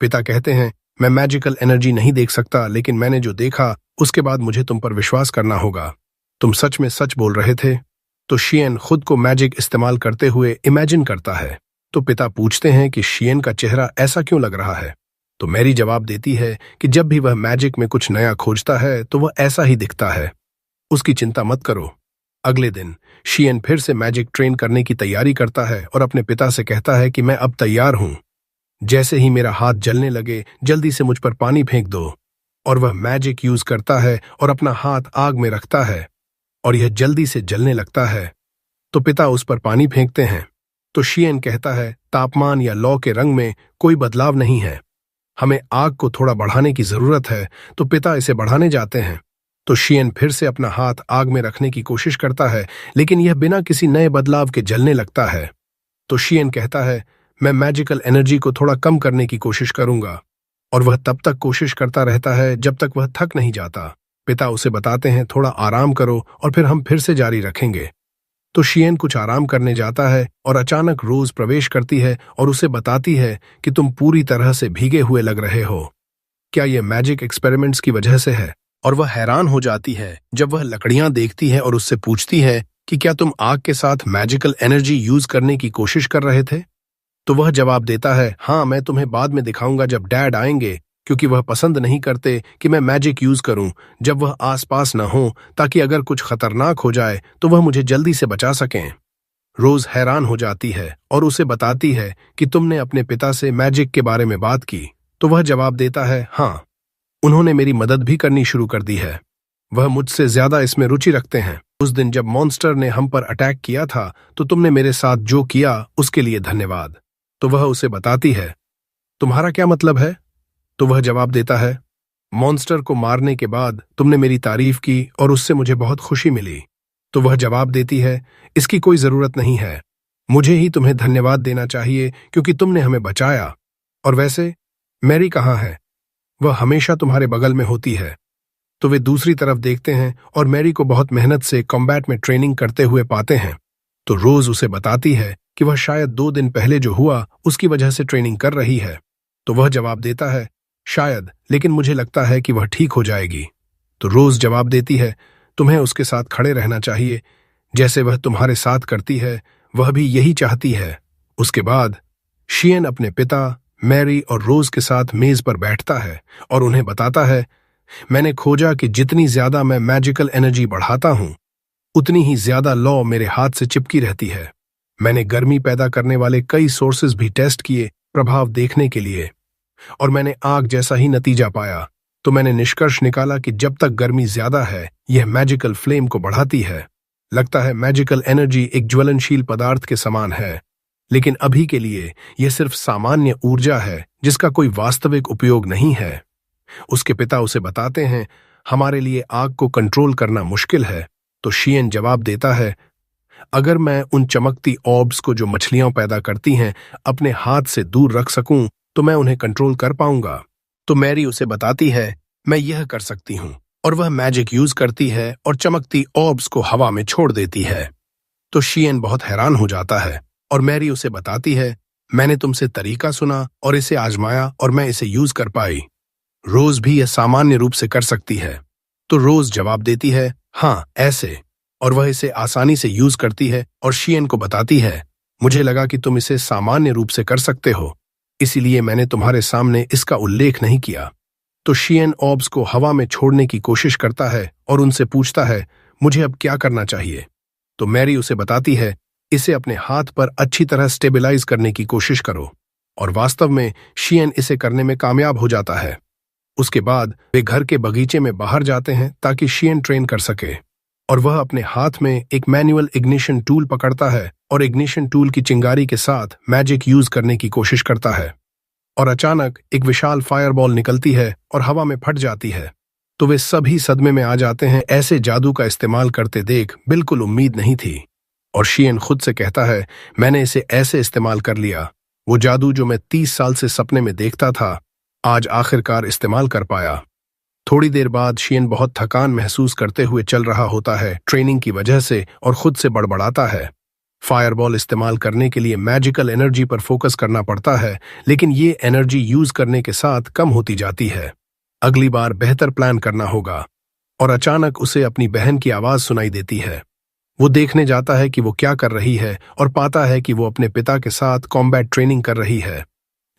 पिता कहते हैं, मैं मैजिकल एनर्जी नहीं देख सकता, लेकिन मैंने जो देखा उसके बाद मुझे तुम पर विश्वास करना होगा। तुम सच में सच बोल रहे थे। तो शियन खुद को मैजिक इस्तेमाल करते हुए इमेजिन करता है। तो पिता पूछते हैं कि शियन का चेहरा ऐसा क्यों लग रहा है? तो मैरी जवाब देती है कि जब भी वह मैजिक में कुछ नया खोजता है तो वह ऐसा ही दिखता है। उसकी चिंता मत करो। अगले दिन शियन फिर से मैजिक ट्रेन करने की तैयारी करता है और अपने पिता से कहता है कि मैं अब तैयार हूं। जैसे ही मेरा हाथ जलने लगे, जल्दी से मुझ पर पानी फेंक दो। और वह मैजिक यूज करता है और अपना हाथ आग में रखता है और यह जल्दी से जलने लगता है। तो पिता उस पर पानी फेंकते हैं। तो शियन कहता है, तापमान या लौ के रंग में कोई बदलाव नहीं है, हमें आग को थोड़ा बढ़ाने की जरूरत है। तो पिता इसे बढ़ाने जाते हैं। तो शियन फिर से अपना हाथ आग में रखने की कोशिश करता है, लेकिन यह बिना किसी नए बदलाव के जलने लगता है। तो शियन कहता है, मैं मैजिकल एनर्जी को थोड़ा कम करने की कोशिश करूंगा। और वह तब तक कोशिश करता रहता है जब तक वह थक नहीं जाता। पिता उसे बताते हैं, थोड़ा आराम करो और फिर हम फिर से जारी रखेंगे। तो शियन कुछ आराम करने जाता है और अचानक रोज प्रवेश करती है और उसे बताती है कि तुम पूरी तरह से भीगे हुए लग रहे हो। क्या यह मैजिक एक्सपेरिमेंट्स की वजह से है? और वह हैरान हो जाती है जब वह लकड़ियां देखती है और उससे पूछती है कि क्या तुम आग के साथ मैजिकल एनर्जी यूज करने की कोशिश कर रहे थे? तो वह जवाब देता है, हाँ, मैं तुम्हें बाद में दिखाऊंगा जब डैड आएंगे, क्योंकि वह पसंद नहीं करते कि मैं मैजिक यूज करूं जब वह आसपास न हो, ताकि अगर कुछ खतरनाक हो जाए तो वह मुझे जल्दी से बचा सकें। रोज हैरान हो जाती है और उसे बताती है कि तुमने अपने पिता से मैजिक के बारे में बात की। तो वह जवाब देता है, हाँ, उन्होंने मेरी मदद भी करनी शुरू कर दी है। वह मुझसे ज्यादा इसमें रुचि रखते हैं। उस दिन जब मॉन्स्टर ने हम पर अटैक किया था तो तुमने मेरे साथ जो किया उसके लिए धन्यवाद। तो वह उसे बताती है, तुम्हारा क्या मतलब है? तो वह जवाब देता है, मॉन्स्टर को मारने के बाद तुमने मेरी तारीफ की और उससे मुझे बहुत खुशी मिली। तो वह जवाब देती है, इसकी कोई जरूरत नहीं है, मुझे ही तुम्हें धन्यवाद देना चाहिए क्योंकि तुमने हमें बचाया। और वैसे मैरी कहाँ है? वह हमेशा तुम्हारे बगल में होती है। तो वे दूसरी तरफ देखते हैं और मैरी को बहुत मेहनत से कॉम्बैट में ट्रेनिंग करते हुए पाते हैं। तो रोज उसे बताती है कि वह शायद 2 दिन पहले जो हुआ उसकी वजह से ट्रेनिंग कर रही है। तो वह जवाब देता है, शायद, लेकिन मुझे लगता है कि वह ठीक हो जाएगी। तो रोज जवाब देती है, तुम्हें उसके साथ खड़े रहना चाहिए, जैसे वह तुम्हारे साथ करती है, वह भी यही चाहती है। उसके बाद शियन अपने पिता, मैरी और रोज के साथ मेज पर बैठता है और उन्हें बताता है, मैंने खोजा कि जितनी ज्यादा मैं मैजिकल एनर्जी बढ़ाता हूं उतनी ही ज्यादा लॉ मेरे हाथ से चिपकी रहती है। मैंने गर्मी पैदा करने वाले कई सोर्सेज भी टेस्ट किए प्रभाव देखने के लिए, और मैंने आग जैसा ही नतीजा पाया। तो मैंने निष्कर्ष निकाला कि जब तक गर्मी ज्यादा है यह मैजिकल फ्लेम को बढ़ाती है। लगता है मैजिकल एनर्जी एक ज्वलनशील पदार्थ के समान है, लेकिन अभी के लिए यह सिर्फ सामान्य ऊर्जा है जिसका कोई वास्तविक उपयोग नहीं है। उसके पिता उसे बताते हैं, हमारे लिए आग को कंट्रोल करना मुश्किल है। तो शियन जवाब देता है, अगर मैं उन चमकती ऑर्ब्स को जो मछलियां पैदा करती हैं अपने हाथ से दूर रख सकूं तो मैं उन्हें कंट्रोल कर पाऊंगा। तो मैरी उसे बताती है, मैं यह कर सकती हूं, और वह मैजिक यूज करती है और चमकती ऑर्ब्स को हवा में छोड़ देती है। तो शियन बहुत हैरान हो जाता है और मैरी उसे बताती है, मैंने तुमसे तरीका सुना और इसे आजमाया और मैं इसे यूज कर पाई। रोज भी यह सामान्य रूप से कर सकती है। तो रोज जवाब देती है, हाँ, ऐसे, और वह इसे आसानी से यूज करती है और शियन को बताती है, मुझे लगा कि तुम इसे सामान्य रूप से कर सकते हो, इसीलिए मैंने तुम्हारे सामने इसका उल्लेख नहीं किया। तो शियन ऑर्ब्स को हवा में छोड़ने की कोशिश करता है और उनसे पूछता है, मुझे अब क्या करना चाहिए? तो मैरी उसे बताती है, इसे अपने हाथ पर अच्छी तरह स्टेबलाइज करने की कोशिश करो, और वास्तव में शियन इसे करने में कामयाब हो जाता है। उसके बाद वे घर के बगीचे में बाहर जाते हैं ताकि शियन ट्रेन कर सके, और वह अपने हाथ में एक मैनुअल इग्निशन टूल पकड़ता है और इग्निशन टूल की चिंगारी के साथ मैजिक यूज करने की कोशिश करता है, और अचानक एक विशाल फायरबॉल निकलती है और हवा में फट जाती है। तो वे सभी सदमे में आ जाते हैं, ऐसे जादू का इस्तेमाल करते देख बिल्कुल उम्मीद नहीं थी। और शियन खुद से कहता है, मैंने इसे ऐसे इस्तेमाल कर लिया, वो जादू जो मैं 30 साल से सपने में देखता था आज आखिरकार इस्तेमाल कर पाया। थोड़ी देर बाद शियन बहुत थकान महसूस करते हुए चल रहा होता है ट्रेनिंग की वजह से, और खुद से बड़बड़ाता है, फायरबॉल इस्तेमाल करने के लिए मैजिकल एनर्जी पर फोकस करना पड़ता है, लेकिन ये एनर्जी यूज करने के साथ कम होती जाती है। अगली बार बेहतर प्लान करना होगा। और अचानक उसे अपनी बहन की आवाज सुनाई देती है। वो देखने जाता है कि वो क्या कर रही है और पाता है कि वो अपने पिता के साथ कॉम्बैट ट्रेनिंग कर रही है,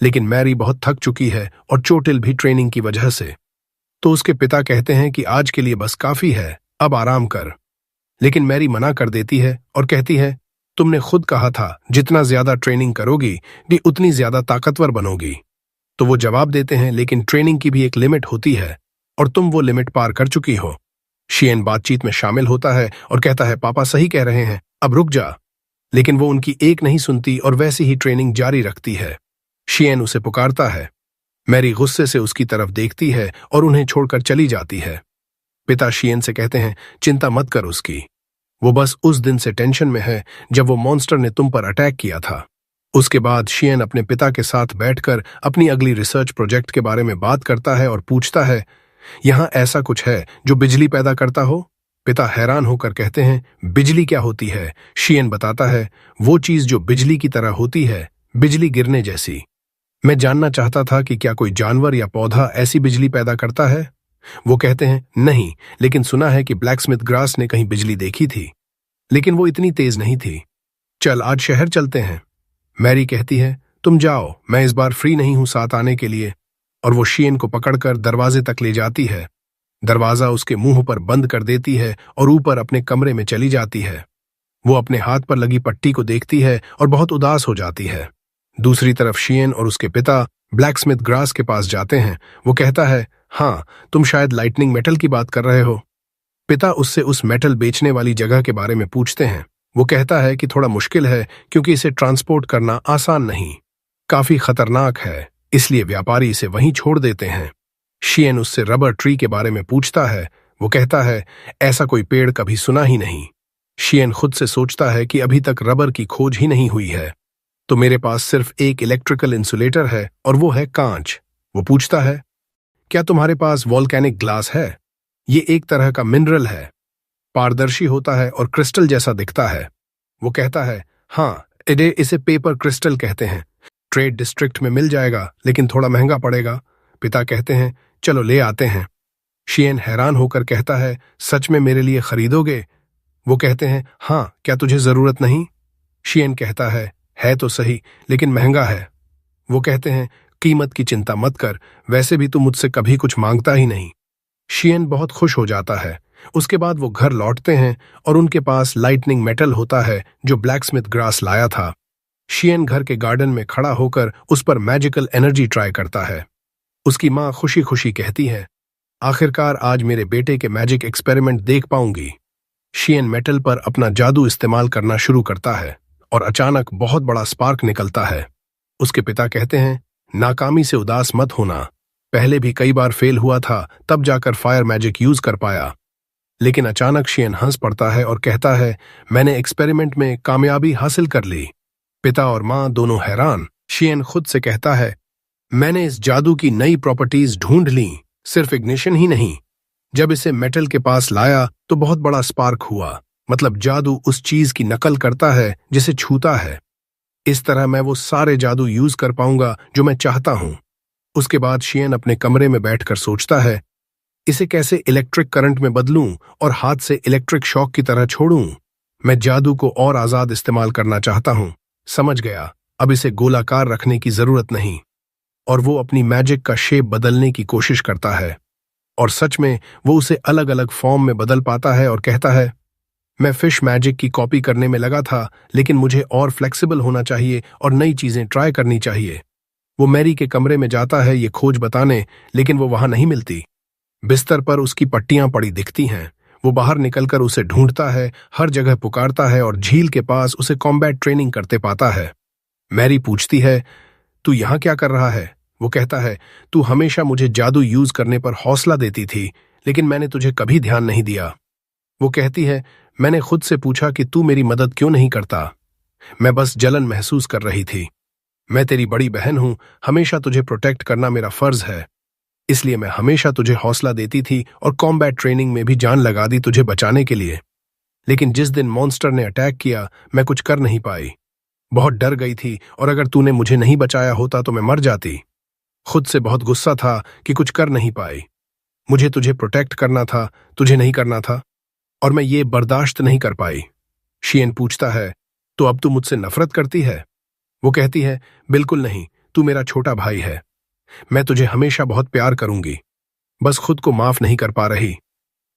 लेकिन मैरी बहुत थक चुकी है और चोटिल भी ट्रेनिंग की वजह से। तो उसके पिता कहते हैं कि आज के लिए बस काफी है, अब आराम कर। लेकिन मैरी मना कर देती है और कहती है, तुमने खुद कहा था जितना ज्यादा ट्रेनिंग करोगी भी उतनी ज्यादा ताकतवर बनोगी। तो वो जवाब देते हैं, लेकिन ट्रेनिंग की भी एक लिमिट होती है और तुम वो लिमिट पार कर चुकी हो। शियन बातचीत में शामिल होता है और कहता है, पापा सही कह रहे हैं, अब रुक जा। लेकिन वो उनकी एक नहीं सुनती और वैसी ही ट्रेनिंग जारी रखती है। शियन उसे पुकारता है। मैरी गुस्से से उसकी तरफ देखती है और उन्हें छोड़कर चली जाती है। पिता शियन से कहते हैं, चिंता मत कर उसकी, वो बस उस दिन से टेंशन में है जब वो मॉन्स्टर ने तुम पर अटैक किया था। उसके बाद शियन अपने पिता के साथ बैठकर अपनी अगली रिसर्च प्रोजेक्ट के बारे में बात करता है और पूछता है, यहाँ ऐसा कुछ है जो बिजली पैदा करता हो? पिता हैरान होकर कहते हैं, बिजली क्या होती है? शियन बताता है, वो चीज जो बिजली की तरह होती है, बिजली गिरने जैसी। मैं जानना चाहता था कि क्या कोई जानवर या पौधा ऐसी बिजली पैदा करता है? वो कहते हैं नहीं, लेकिन सुना है कि ब्लैकस्मिथ ग्रास ने कहीं बिजली देखी थी, लेकिन वो इतनी तेज नहीं थी। चल आज शहर चलते हैं। मैरी कहती है तुम जाओ, मैं इस बार फ्री नहीं हूं साथ आने के लिए, और वो शियन को पकड़कर दरवाजे तक ले जाती है। दरवाजा उसके मुंह पर बंद कर देती है और ऊपर अपने कमरे में चली जाती है। वो अपने हाथ पर लगी पट्टी को देखती है और बहुत उदास हो जाती है। दूसरी तरफ शियन और उसके पिता ब्लैकस्मिथ ग्रास के पास जाते हैं। वो कहता है हाँ, तुम शायद लाइटनिंग मेटल की बात कर रहे हो। पिता उससे उस मेटल बेचने वाली जगह के बारे में पूछते हैं। वो कहता है कि थोड़ा मुश्किल है क्योंकि इसे ट्रांसपोर्ट करना आसान नहीं, काफी खतरनाक है, इसलिए व्यापारी इसे वहीं छोड़ देते हैं। शियन उससे रबर ट्री के बारे में पूछता है। वो कहता है ऐसा कोई पेड़ कभी सुना ही नहीं। शियन खुद से सोचता है कि अभी तक रबर की खोज ही नहीं हुई है, तो मेरे पास सिर्फ एक इलेक्ट्रिकल इंसुलेटर है और वो है कांच। वो पूछता है क्या तुम्हारे पास वॉल्केनिक ग्लास है? ये एक तरह का मिनरल है, पारदर्शी होता है और क्रिस्टल जैसा दिखता है। वो कहता है हाँ, इसे पेपर क्रिस्टल कहते हैं, ट्रेड डिस्ट्रिक्ट में मिल जाएगा, लेकिन थोड़ा महंगा पड़ेगा। पिता कहते हैं चलो ले आते हैं। शियन हैरान होकर कहता है सच में मेरे लिए खरीदोगे? वो कहते हैं हाँ, क्या तुझे जरूरत नहीं? शियन कहता है तो सही, लेकिन महंगा है। वो कहते हैं कीमत की चिंता मत कर, वैसे भी तू मुझसे कभी कुछ मांगता ही नहीं। शियन बहुत खुश हो जाता है। उसके बाद वो घर लौटते हैं और उनके पास लाइटनिंग मेटल होता है जो ब्लैकस्मिथ ग्रास लाया था। शियन घर के गार्डन में खड़ा होकर उस पर मैजिकल एनर्जी ट्राई करता है। उसकी माँ खुशी खुशी कहती है आखिरकार आज मेरे बेटे के मैजिक एक्सपेरिमेंट देख पाऊंगी। शियन मेटल पर अपना जादू इस्तेमाल करना शुरू करता है और अचानक बहुत बड़ा स्पार्क निकलता है। उसके पिता कहते हैं नाकामी से उदास मत होना, पहले भी कई बार फेल हुआ था, तब जाकर फायर मैजिक यूज कर पाया। लेकिन अचानक शियन हंस पड़ता है और कहता है मैंने एक्सपेरिमेंट में कामयाबी हासिल कर ली। पिता और माँ दोनों हैरान। शियन खुद से कहता है मैंने इस जादू की नई प्रॉपर्टीज ढूंढ ली, सिर्फ इग्निशन ही नहीं। जब इसे मेटल के पास लाया तो बहुत बड़ा स्पार्क हुआ, मतलब जादू उस चीज की नकल करता है जिसे छूता है। इस तरह मैं वो सारे जादू यूज कर पाऊंगा जो मैं चाहता हूं। उसके बाद शियन अपने कमरे में बैठकर सोचता है इसे कैसे इलेक्ट्रिक करंट में बदलूं और हाथ से इलेक्ट्रिक शॉक की तरह छोड़ूं। मैं जादू को और आजाद इस्तेमाल करना चाहता हूं। समझ गया, अब इसे गोलाकार रखने की जरूरत नहीं। और वो अपनी मैजिक का शेप बदलने की कोशिश करता है और सच में वो उसे अलग अलग फॉर्म में बदल पाता है और कहता है मैं फिश मैजिक की कॉपी करने में लगा था, लेकिन मुझे और फ्लेक्सिबल होना चाहिए और नई चीजें ट्राई करनी चाहिए। वो मैरी के कमरे में जाता है ये खोज बताने, लेकिन वो वहां नहीं मिलती। बिस्तर पर उसकी पट्टियां पड़ी दिखती हैं। वो बाहर निकलकर उसे ढूंढता है, हर जगह पुकारता है और झील के पास उसे कॉम्बैट ट्रेनिंग करते पाता है। मैरी पूछती है तू यहाँ क्या कर रहा है? वो कहता है तू हमेशा मुझे जादू यूज करने पर हौसला देती थी, लेकिन मैंने तुझे कभी ध्यान नहीं दिया। वो कहती है मैंने खुद से पूछा कि तू मेरी मदद क्यों नहीं करता। मैं बस जलन महसूस कर रही थी। मैं तेरी बड़ी बहन हूं, हमेशा तुझे प्रोटेक्ट करना मेरा फर्ज है, इसलिए मैं हमेशा तुझे हौसला देती थी और कॉम्बैट ट्रेनिंग में भी जान लगा दी तुझे बचाने के लिए। लेकिन जिस दिन मॉन्स्टर ने अटैक किया मैं कुछ कर नहीं पाई, बहुत डर गई थी और अगर तूने मुझे नहीं बचाया होता तो मैं मर जाती। खुद से बहुत गुस्सा था कि कुछ कर नहीं पाई। मुझे तुझे प्रोटेक्ट करना था, तुझे नहीं करना था, और मैं ये बर्दाश्त नहीं कर पाई। शियन पूछता है तो अब तू मुझसे नफरत करती है? वो कहती है बिल्कुल नहीं, तू मेरा छोटा भाई है, मैं तुझे हमेशा बहुत प्यार करूंगी, बस खुद को माफ नहीं कर पा रही,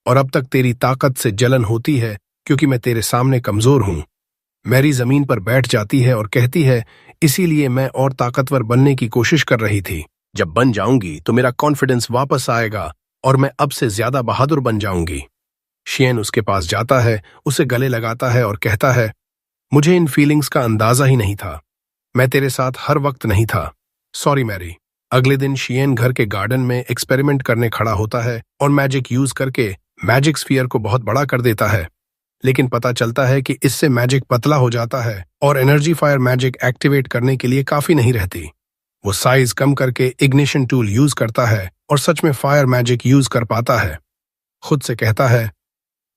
और अब तक तेरी ताकत से जलन होती है क्योंकि मैं तेरे सामने कमजोर हूं। मैरी जमीन पर बैठ जाती है और कहती है इसीलिए मैं और ताकतवर बनने की कोशिश कर रही थी। जब बन जाऊंगी तो मेरा कॉन्फिडेंस वापस आएगा और मैं अब से ज्यादा बहादुर बन जाऊंगी। शियन उसके पास जाता है, उसे गले लगाता है और कहता है मुझे इन फीलिंग्स का अंदाजा ही नहीं था, मैं तेरे साथ हर वक्त नहीं था, सॉरी मैरी। अगले दिन शियन घर के गार्डन में एक्सपेरिमेंट करने खड़ा होता है और मैजिक यूज करके मैजिक स्फीयर को बहुत बड़ा कर देता है, लेकिन पता चलता है कि इससे मैजिक पतला हो जाता है और एनर्जी फायर मैजिक एक्टिवेट करने के लिए काफी नहीं रहती। वो साइज कम करके इग्निशन टूल यूज करता है और सच में फायर मैजिक यूज कर पाता है। खुद से कहता है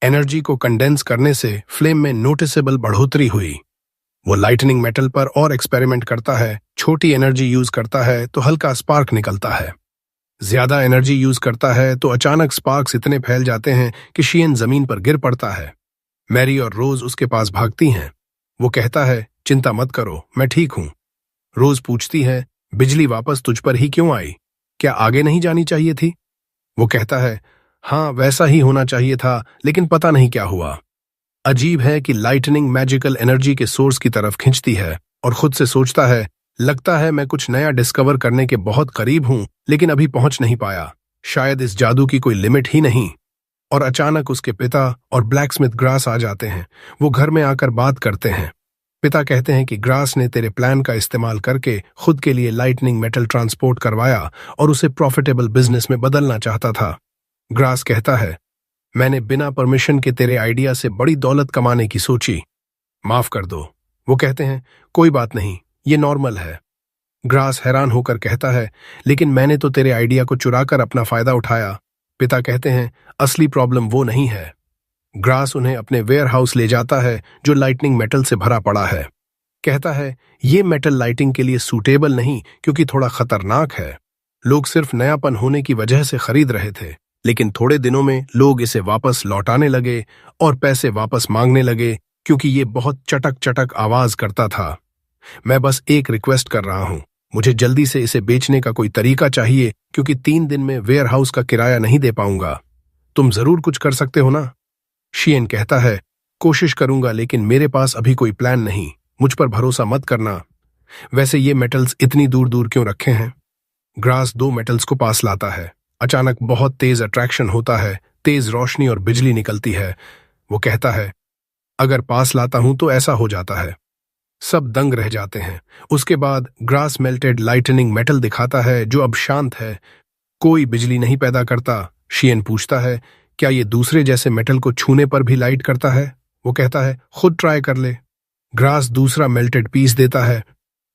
एनर्जी को कंडेंस करने से फ्लेम में नोटिसेबल बढ़ोतरी हुई। वो लाइटनिंग मेटल पर और एक्सपेरिमेंट करता है, छोटी एनर्जी यूज करता है तो हल्का स्पार्क निकलता है। ज्यादा एनर्जी यूज करता है तो अचानक स्पार्क्स इतने फैल जाते हैं कि शियन जमीन पर गिर पड़ता है। मैरी और रोज उसके पास भागती हैं। वो कहता है, चिंता मत करो, मैं ठीक हूं। रोज पूछती है, बिजली वापस तुझ पर ही क्यों आई? क्या आगे नहीं जानी चाहिए थी? वो कहता है, हाँ वैसा ही होना चाहिए था, लेकिन पता नहीं क्या हुआ। अजीब है कि लाइटनिंग मैजिकल एनर्जी के सोर्स की तरफ खींचती है और खुद से सोचता है, लगता है मैं कुछ नया डिस्कवर करने के बहुत करीब हूं, लेकिन अभी पहुंच नहीं पाया। शायद इस जादू की कोई लिमिट ही नहीं। और अचानक उसके पिता और ब्लैकस्मिथ ग्रास आ जाते हैं। वो घर में आकर बात करते हैं। पिता कहते हैं कि ग्रास ने तेरे प्लान का इस्तेमाल करके खुद के लिए लाइटनिंग मेटल ट्रांसपोर्ट करवाया और उसे प्रॉफिटेबल बिजनेस में बदलना चाहता था। ग्रास कहता है, मैंने बिना परमिशन के तेरे आइडिया से बड़ी दौलत कमाने की सोची, माफ कर दो। वो कहते हैं, कोई बात नहीं, ये नॉर्मल है। ग्रास हैरान होकर कहता है, लेकिन मैंने तो तेरे आइडिया को चुराकर अपना फायदा उठाया। पिता कहते हैं, असली प्रॉब्लम वो नहीं है। ग्रास उन्हें अपने वेयर हाउस ले जाता है जो लाइटनिंग मेटल से भरा पड़ा है। कहता है, ये मेटल लाइटिंग के लिए सूटेबल नहीं क्योंकि थोड़ा खतरनाक है। लोग सिर्फ नयापन होने की वजह से खरीद रहे थे, लेकिन थोड़े दिनों में लोग इसे वापस लौटाने लगे और पैसे वापस मांगने लगे क्योंकि ये बहुत चटक चटक आवाज करता था। मैं बस एक रिक्वेस्ट कर रहा हूं, मुझे जल्दी से इसे बेचने का कोई तरीका चाहिए क्योंकि 3 दिन में वेयर हाउस का किराया नहीं दे पाऊंगा। तुम जरूर कुछ कर सकते हो ना? शियन कहता है, कोशिश करूंगा, लेकिन मेरे पास अभी कोई प्लान नहीं, मुझ पर भरोसा मत करना। वैसे ये मेटल्स इतनी दूर दूर क्यों रखे हैं? ग्रास 2 मेटल्स को पास लाता है। अचानक बहुत तेज अट्रैक्शन होता है, तेज रोशनी और बिजली निकलती है। वो कहता है, अगर पास लाता हूं तो ऐसा हो जाता है। सब दंग रह जाते हैं। उसके बाद ग्रास मेल्टेड लाइटनिंग मेटल दिखाता है जो अब शांत है, कोई बिजली नहीं पैदा करता। शियन पूछता है, क्या ये दूसरे जैसे मेटल को छूने पर भी लाइट करता है? वो कहता है, खुद ट्राई कर ले। ग्रास दूसरा मेल्टेड पीस देता है।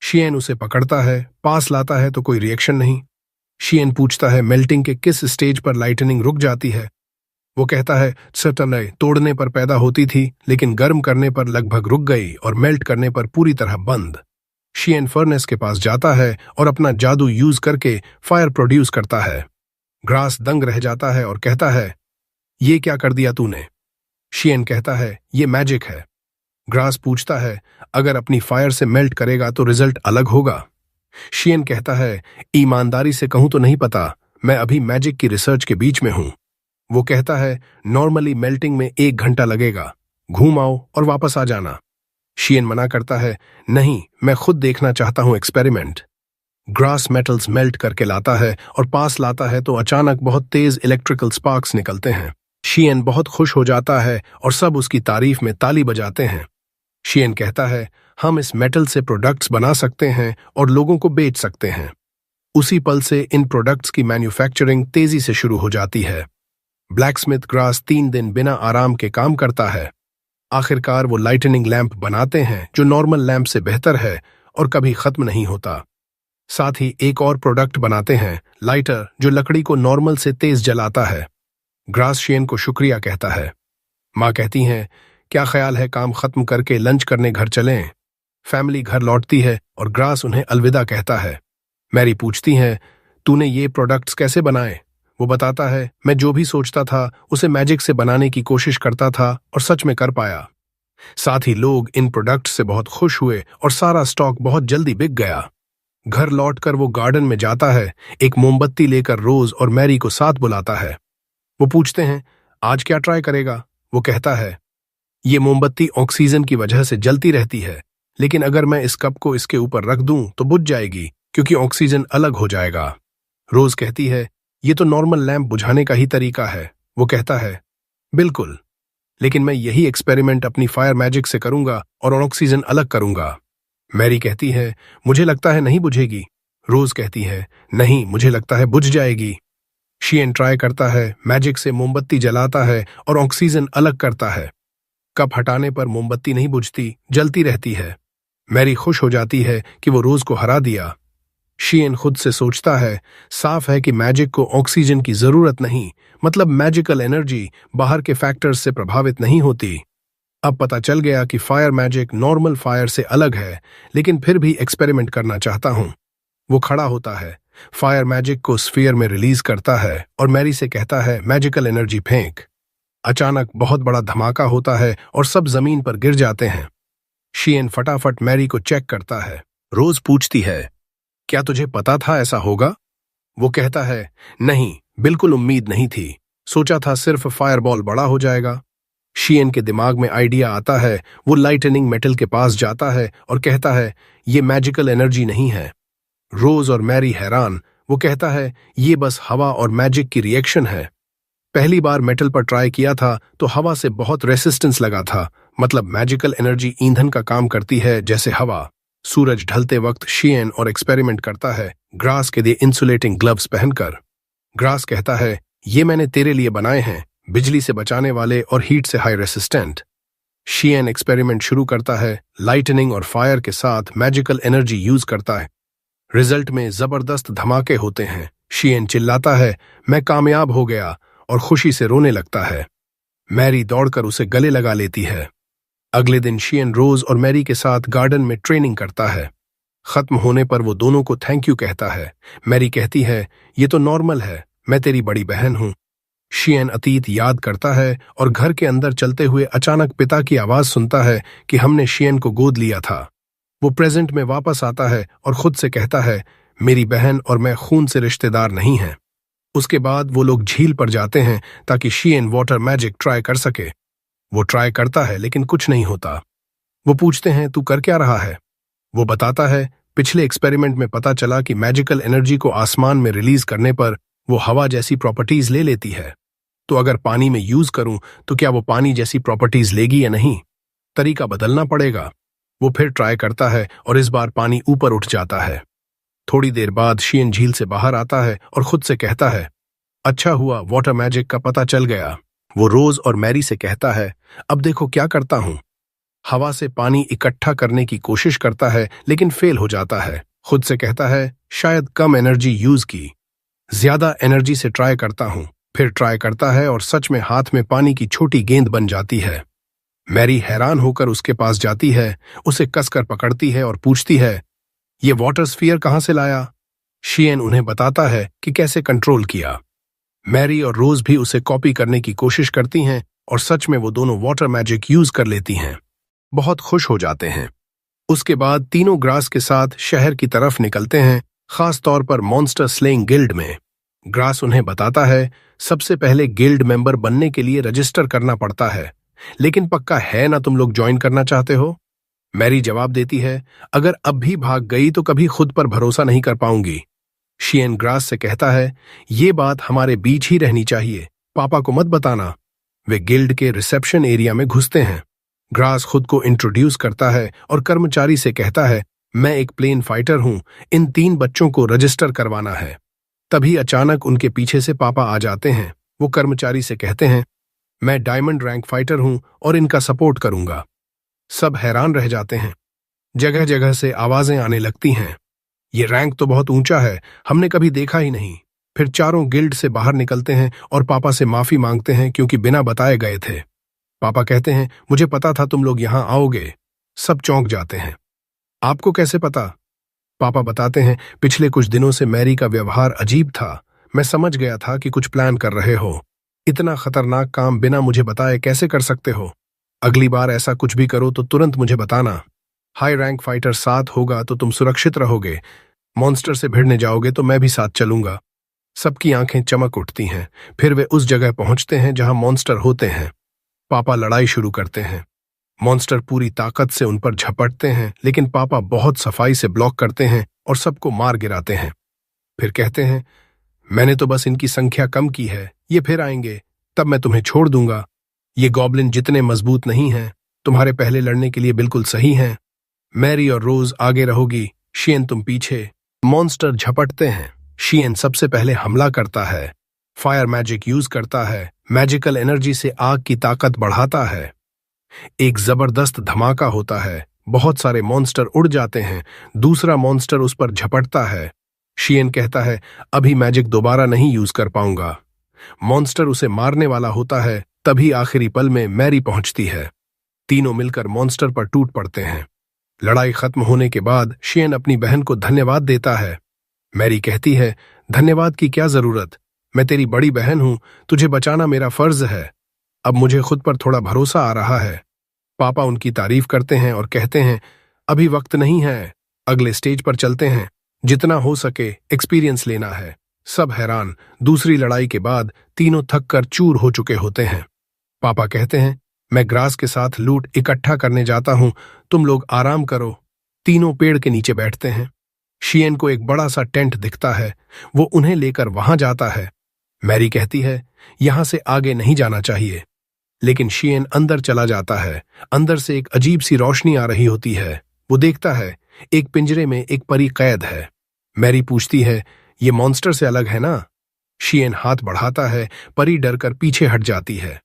शियन उसे पकड़ता है, पास लाता है तो कोई रिएक्शन नहीं। शियन पूछता है, मेल्टिंग के किस स्टेज पर लाइटनिंग रुक जाती है? वो कहता है, सटनय तोड़ने पर पैदा होती थी, लेकिन गर्म करने पर लगभग रुक गई और मेल्ट करने पर पूरी तरह बंद। शियन फर्नेस के पास जाता है और अपना जादू यूज करके फायर प्रोड्यूस करता है। ग्रास दंग रह जाता है और कहता है, ये क्या कर दिया तूने? शियन कहता है, ये मैजिक है। ग्रास पूछता है, अगर अपनी फायर से मेल्ट करेगा तो रिजल्ट अलग होगा? शियन कहता है, ईमानदारी से कहूं तो नहीं पता, मैं अभी मैजिक की रिसर्च के बीच में हूं। वो कहता है, नॉर्मली मेल्टिंग में 1 घंटा लगेगा, घूम आओ और वापस आ जाना। शियन मना करता है, नहीं, मैं खुद देखना चाहता हूं एक्सपेरिमेंट। ग्रास मेटल्स मेल्ट करके लाता है और पास लाता है तो अचानक बहुत तेज इलेक्ट्रिकल स्पार्क्स निकलते हैं। शियन बहुत खुश हो जाता है और सब उसकी तारीफ में ताली बजाते हैं। शियन कहता है, हम इस मेटल से प्रोडक्ट्स बना सकते हैं और लोगों को बेच सकते हैं। उसी पल से इन प्रोडक्ट्स की मैन्युफैक्चरिंग तेजी से शुरू हो जाती है। ब्लैकस्मिथ ग्रास 3 दिन बिना आराम के काम करता है। आखिरकार वो लाइटनिंग लैंप बनाते हैं जो नॉर्मल लैंप से बेहतर है और कभी खत्म नहीं होता। साथ ही एक और प्रोडक्ट बनाते हैं, लाइटर, जो लकड़ी को नॉर्मल से तेज जलाता है। ग्रास शियन को शुक्रिया कहता है। माँ कहती हैं, क्या ख्याल है काम खत्म करके लंच करने घर चलें? फैमिली घर लौटती है और ग्रास उन्हें अलविदा कहता है। मैरी पूछती है, तूने ये प्रोडक्ट्स कैसे बनाए? वो बताता है, मैं जो भी सोचता था उसे मैजिक से बनाने की कोशिश करता था और सच में कर पाया। साथ ही लोग इन प्रोडक्ट्स से बहुत खुश हुए और सारा स्टॉक बहुत जल्दी बिक गया। घर लौटकर वो गार्डन में जाता है, एक मोमबत्ती लेकर रोज और मैरी को साथ बुलाता है। वो पूछते हैं, आज क्या ट्राई करेगा? वो कहता है, ये मोमबत्ती ऑक्सीजन की वजह से जलती रहती है, लेकिन अगर मैं इस कप को इसके ऊपर रख दूं तो बुझ जाएगी क्योंकि ऑक्सीजन अलग हो जाएगा। रोज कहती है, ये तो नॉर्मल लैंप बुझाने का ही तरीका है। वो कहता है, बिल्कुल, लेकिन मैं यही एक्सपेरिमेंट अपनी फायर मैजिक से करूंगा और ऑक्सीजन अलग करूंगा। मैरी कहती है, मुझे लगता है नहीं बुझेगी। रोज कहती है, नहीं, मुझे लगता है बुझ जाएगी। शियन ट्राई करता है, मैजिक से मोमबत्ती जलाता है और ऑक्सीजन अलग करता है। कप हटाने पर मोमबत्ती नहीं बुझती, जलती रहती है। मैरी खुश हो जाती है कि वो रोज को हरा दिया। शियन खुद से सोचता है, साफ है कि मैजिक को ऑक्सीजन की जरूरत नहीं, मतलब मैजिकल एनर्जी बाहर के फैक्टर्स से प्रभावित नहीं होती। अब पता चल गया कि फायर मैजिक नॉर्मल फायर से अलग है, लेकिन फिर भी एक्सपेरिमेंट करना चाहता हूं। वो खड़ा होता है, फायर मैजिक को स्फीयर में रिलीज करता है और मैरी से कहता है मैजिकल एनर्जी फेंक। अचानक बहुत बड़ा धमाका होता है और सब जमीन पर गिर जाते हैं। शियन फटाफट मैरी को चेक करता है। रोज पूछती है, क्या तुझे पता था ऐसा होगा? वो कहता है, नहीं, बिल्कुल उम्मीद नहीं थी, सोचा था सिर्फ फायरबॉल बड़ा हो जाएगा। शियन के दिमाग में आइडिया आता है। वो लाइटनिंग मेटल के पास जाता है और कहता है, ये मैजिकल एनर्जी नहीं है। रोज और मैरी हैरान। वो कहता है, ये बस हवा और मैजिक की रिएक्शन है। पहली बार मेटल पर ट्राई किया था तो हवा से बहुत रेसिस्टेंस लगा था, मतलब मैजिकल एनर्जी ईंधन का काम करती है जैसे हवा। सूरज ढलते वक्त शियन और एक्सपेरिमेंट करता है ग्रास के लिए इंसुलेटिंग ग्लव्स पहनकर। ग्रास कहता है, ये मैंने तेरे लिए बनाए हैं, बिजली से बचाने वाले और हीट से हाई रेसिस्टेंट। शियन एक्सपेरिमेंट शुरू करता है, लाइटनिंग और फायर के साथ मैजिकल एनर्जी यूज करता है। रिजल्ट में जबरदस्त धमाके होते हैं। शियन चिल्लाता है, मैं कामयाब हो गया, और खुशी से रोने लगता है। मैरी दौड़कर उसे गले लगा लेती है। अगले दिन शियन रोज और मैरी के साथ गार्डन में ट्रेनिंग करता है। खत्म होने पर वो दोनों को थैंक यू कहता है। मैरी कहती है, ये तो नॉर्मल है, मैं तेरी बड़ी बहन हूं। शियन अतीत याद करता है और घर के अंदर चलते हुए अचानक पिता की आवाज सुनता है कि हमने शियन को गोद लिया था। वो प्रेजेंट में वापस आता है और खुद से कहता है, मेरी बहन और मैं खून से रिश्तेदार नहीं हैं। उसके बाद वो लोग झील पर जाते हैं ताकि शियन वाटर मैजिक ट्राई कर सके। वो ट्राई करता है लेकिन कुछ नहीं होता। वो पूछते हैं, तू कर क्या रहा है? वो बताता है, पिछले एक्सपेरिमेंट में पता चला कि मैजिकल एनर्जी को आसमान में रिलीज करने पर वो हवा जैसी प्रॉपर्टीज ले लेती है। तो अगर पानी में यूज करूं तो क्या वो पानी जैसी प्रॉपर्टीज लेगी या नहीं? तरीका बदलना पड़ेगा। वो फिर ट्राई करता है और इस बार पानी ऊपर उठ जाता है। थोड़ी देर बाद शियन झील से बाहर आता है और खुद से कहता है, अच्छा हुआ वाटर मैजिक का पता चल गया। वो रोज और मैरी से कहता है, अब देखो क्या करता हूं। हवा से पानी इकट्ठा करने की कोशिश करता है लेकिन फेल हो जाता है। खुद से कहता है, शायद कम एनर्जी यूज की, ज्यादा एनर्जी से ट्राई करता हूं। फिर ट्राई करता है और सच में हाथ में पानी की छोटी गेंद बन जाती है। मैरी हैरान होकर उसके पास जाती है, उसे कसकर पकड़ती है और पूछती है, ये वाटर स्फीयर कहां से लाया? शियन उन्हें बताता है कि कैसे कंट्रोल किया। मैरी और रोज भी उसे कॉपी करने की कोशिश करती हैं और सच में वो दोनों वाटर मैजिक यूज कर लेती हैं। बहुत खुश हो जाते हैं। उसके बाद तीनों ग्रास के साथ शहर की तरफ निकलते हैं, खास तौर पर मॉन्स्टर स्लेइंग गिल्ड में। ग्रास उन्हें बताता है, सबसे पहले गिल्ड मेंबर बनने के लिए रजिस्टर करना पड़ता है, लेकिन पक्का है ना तुम लोग ज्वाइन करना चाहते हो? मैरी जवाब देती है, अगर अब भी भाग गई तो कभी खुद पर भरोसा नहीं कर पाऊंगी। शियन ग्रास से कहता है, ये बात हमारे बीच ही रहनी चाहिए, पापा को मत बताना। वे गिल्ड के रिसेप्शन एरिया में घुसते हैं। ग्रास खुद को इंट्रोड्यूस करता है और कर्मचारी से कहता है, मैं एक प्लेन फाइटर हूं, इन 3 बच्चों को रजिस्टर करवाना है। तभी अचानक उनके पीछे से पापा आ जाते हैं। वो कर्मचारी से कहते हैं, मैं डायमंड रैंक फाइटर हूं और इनका सपोर्ट करूंगा। सब हैरान रह जाते हैं। जगह जगह से आवाजें आने लगती हैं, ये रैंक तो बहुत ऊंचा है, हमने कभी देखा ही नहीं। फिर चारों गिल्ड से बाहर निकलते हैं और पापा से माफी मांगते हैं क्योंकि बिना बताए गए थे। पापा कहते हैं, मुझे पता था तुम लोग यहां आओगे। सब चौंक जाते हैं। आपको कैसे पता? पापा बताते हैं, पिछले कुछ दिनों से मैरी का व्यवहार अजीब था, मैं समझ गया था कि कुछ प्लान कर रहे हो। इतना खतरनाक काम बिना मुझे बताए कैसे कर सकते हो? अगली बार ऐसा कुछ भी करो तो तुरंत मुझे बताना। हाई रैंक फाइटर साथ होगा तो तुम सुरक्षित रहोगे, मॉन्स्टर से भिड़ने जाओगे तो मैं भी साथ चलूंगा। सबकी आंखें चमक उठती हैं। फिर वे उस जगह पहुंचते हैं जहां मॉन्स्टर होते हैं। पापा लड़ाई शुरू करते हैं। मॉन्स्टर पूरी ताकत से उन पर झपटते हैं, लेकिन पापा बहुत सफाई से ब्लॉक करते हैं और सबको मार गिराते हैं। फिर कहते हैं, मैंने तो बस इनकी संख्या कम की है, ये फिर आएंगे, तब मैं तुम्हें छोड़ दूंगा। ये गॉब्लिन जितने मजबूत नहीं हैं, तुम्हारे पहले लड़ने के लिए बिल्कुल सही हैं। मैरी और रोज आगे रहोगी, शियन तुम पीछे। मॉन्स्टर झपटते हैं। शियन सबसे पहले हमला करता है, फायर मैजिक यूज करता है, मैजिकल एनर्जी से आग की ताकत बढ़ाता है। एक जबरदस्त धमाका होता है, बहुत सारे मॉन्स्टर उड़ जाते हैं। दूसरा मॉन्स्टर उस पर झपटता है। शियन कहता है, अभी मैजिक दोबारा नहीं यूज कर पाऊंगा। मॉन्स्टर उसे मारने वाला होता है। तभी आखिरी पल में मैरी पहुंचती है। तीनों मिलकर मॉन्स्टर पर टूट पड़ते हैं। लड़ाई खत्म होने के बाद शियन अपनी बहन को धन्यवाद देता है। मैरी कहती है, धन्यवाद की क्या जरूरत, मैं तेरी बड़ी बहन हूं, तुझे बचाना मेरा फर्ज है। अब मुझे खुद पर थोड़ा भरोसा आ रहा है। पापा उनकी तारीफ करते हैं और कहते हैं, अभी वक्त नहीं है, अगले स्टेज पर चलते हैं, जितना हो सके एक्सपीरियंस लेना है। सब हैरान, दूसरी लड़ाई के बाद तीनों थक कर चूर हो चुके होते हैं। पापा कहते हैं, मैं ग्रास के साथ लूट इकट्ठा करने जाता हूं, तुम लोग आराम करो। तीनों पेड़ के नीचे बैठते हैं। शियन को एक बड़ा सा टेंट दिखता है, वो उन्हें लेकर वहां जाता है। मैरी कहती है, यहां से आगे नहीं जाना चाहिए, लेकिन शियन अंदर चला जाता है। अंदर से एक अजीब सी रोशनी आ रही होती है। वो देखता है, एक पिंजरे में एक परी कैद है। मैरी पूछती है, ये मॉन्स्टर से अलग है ना? शियन हाथ बढ़ाता है, परी डरकर पीछे हट जाती है।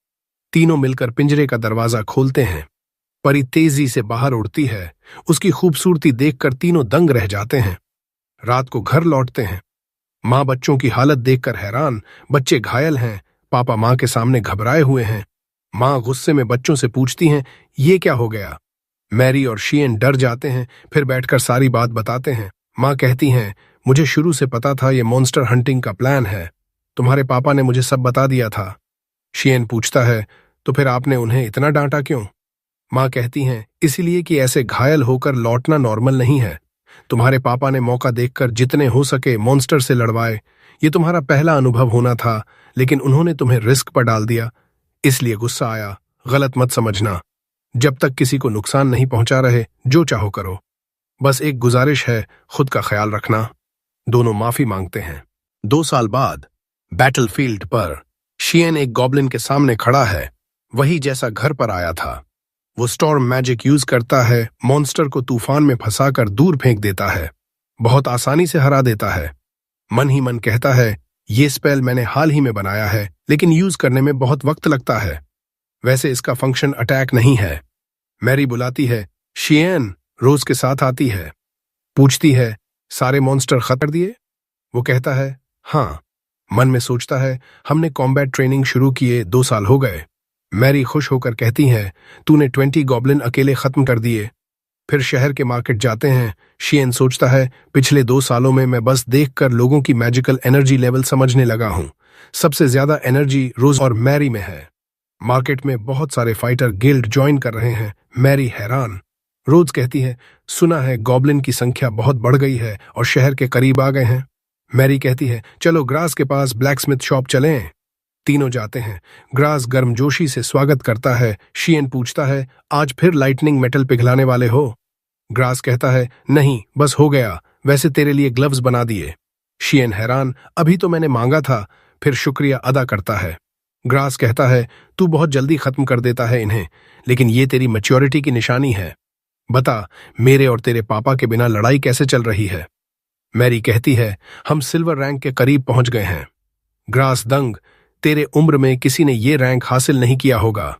तीनों मिलकर पिंजरे का दरवाजा खोलते हैं। परी तेजी से बाहर उड़ती है। उसकी खूबसूरती देखकर तीनों दंग रह जाते हैं। रात को घर लौटते हैं। माँ बच्चों की हालत देखकर हैरान, बच्चे घायल हैं, पापा माँ के सामने घबराए हुए हैं। माँ गुस्से में बच्चों से पूछती हैं, ये क्या हो गया? मैरी और शियन डर जाते हैं, फिर बैठकर सारी बात बताते हैं। माँ कहती हैं, मुझे शुरू से पता था ये मॉन्स्टर हंटिंग का प्लान है, तुम्हारे पापा ने मुझे सब बता दिया था। शियन पूछता है, तो फिर आपने उन्हें इतना डांटा क्यों? माँ कहती हैं, इसीलिए कि ऐसे घायल होकर लौटना नॉर्मल नहीं है। तुम्हारे पापा ने मौका देखकर जितने हो सके मॉन्स्टर से लड़वाए। ये तुम्हारा पहला अनुभव होना था, लेकिन उन्होंने तुम्हें रिस्क पर डाल दिया, इसलिए गुस्सा आया। गलत मत समझना। जब तक किसी को नुकसान नहीं पहुंचा रहे, जो चाहो करो। बस एक गुजारिश है, खुद का ख्याल रखना। दोनों माफी मांगते हैं। 2 साल बाद बैटलफील्ड पर शियन एक गॉब्लिन के सामने खड़ा है, वही जैसा घर पर आया था। वो स्टॉर्म मैजिक यूज करता है, मॉन्स्टर को तूफान में फंसाकर दूर फेंक देता है, बहुत आसानी से हरा देता है। मन ही मन कहता है, ये स्पेल मैंने हाल ही में बनाया है, लेकिन यूज करने में बहुत वक्त लगता है। वैसे इसका फंक्शन अटैक नहीं है। मैरी बुलाती है, शियन रोज के साथ आती है। पूछती है, सारे मॉन्स्टर खत्म कर दिए? वो कहता है, हाँ। मन में सोचता है, हमने कॉम्बैट ट्रेनिंग शुरू किए 2 साल हो गए। मैरी खुश होकर कहती है, तूने 20 गॉब्लिन अकेले खत्म कर दिए। फिर शहर के मार्केट जाते हैं। शियन सोचता है, पिछले 2 सालों में मैं बस देखकर लोगों की मैजिकल एनर्जी लेवल समझने लगा हूं। सबसे ज्यादा एनर्जी रोज और मैरी में है। मार्केट में बहुत सारे फाइटर गिल्ड ज्वाइन कर रहे हैं। मैरी हैरान। रोज कहती है, सुना है गॉब्लिन की संख्या बहुत बढ़ गई है और शहर के करीब आ गए हैं। मैरी कहती है, चलो ग्रास के पास ब्लैकस्मिथ शॉप चलें। तीनों जाते हैं। ग्रास गर्मजोशी से स्वागत करता है। शियन पूछता है, आज फिर लाइटनिंग मेटल पिघलाने वाले हो? ग्रास कहता है, नहीं, बस हो गया, वैसे तेरे लिए ग्लव्स बना दिए। शियन हैरान, अभी तो मैंने मांगा था। फिर शुक्रिया अदा करता है। ग्रास कहता है, तू बहुत जल्दी खत्म कर देता है इन्हें, लेकिन ये तेरी मैच्योरिटी की निशानी है। बता, मेरे और तेरे पापा के बिना लड़ाई कैसे चल रही है? मैरी कहती है, हम सिल्वर रैंक के करीब पहुंच गए हैं। ग्रास दंग, तेरे उम्र में किसी ने ये रैंक हासिल नहीं किया होगा।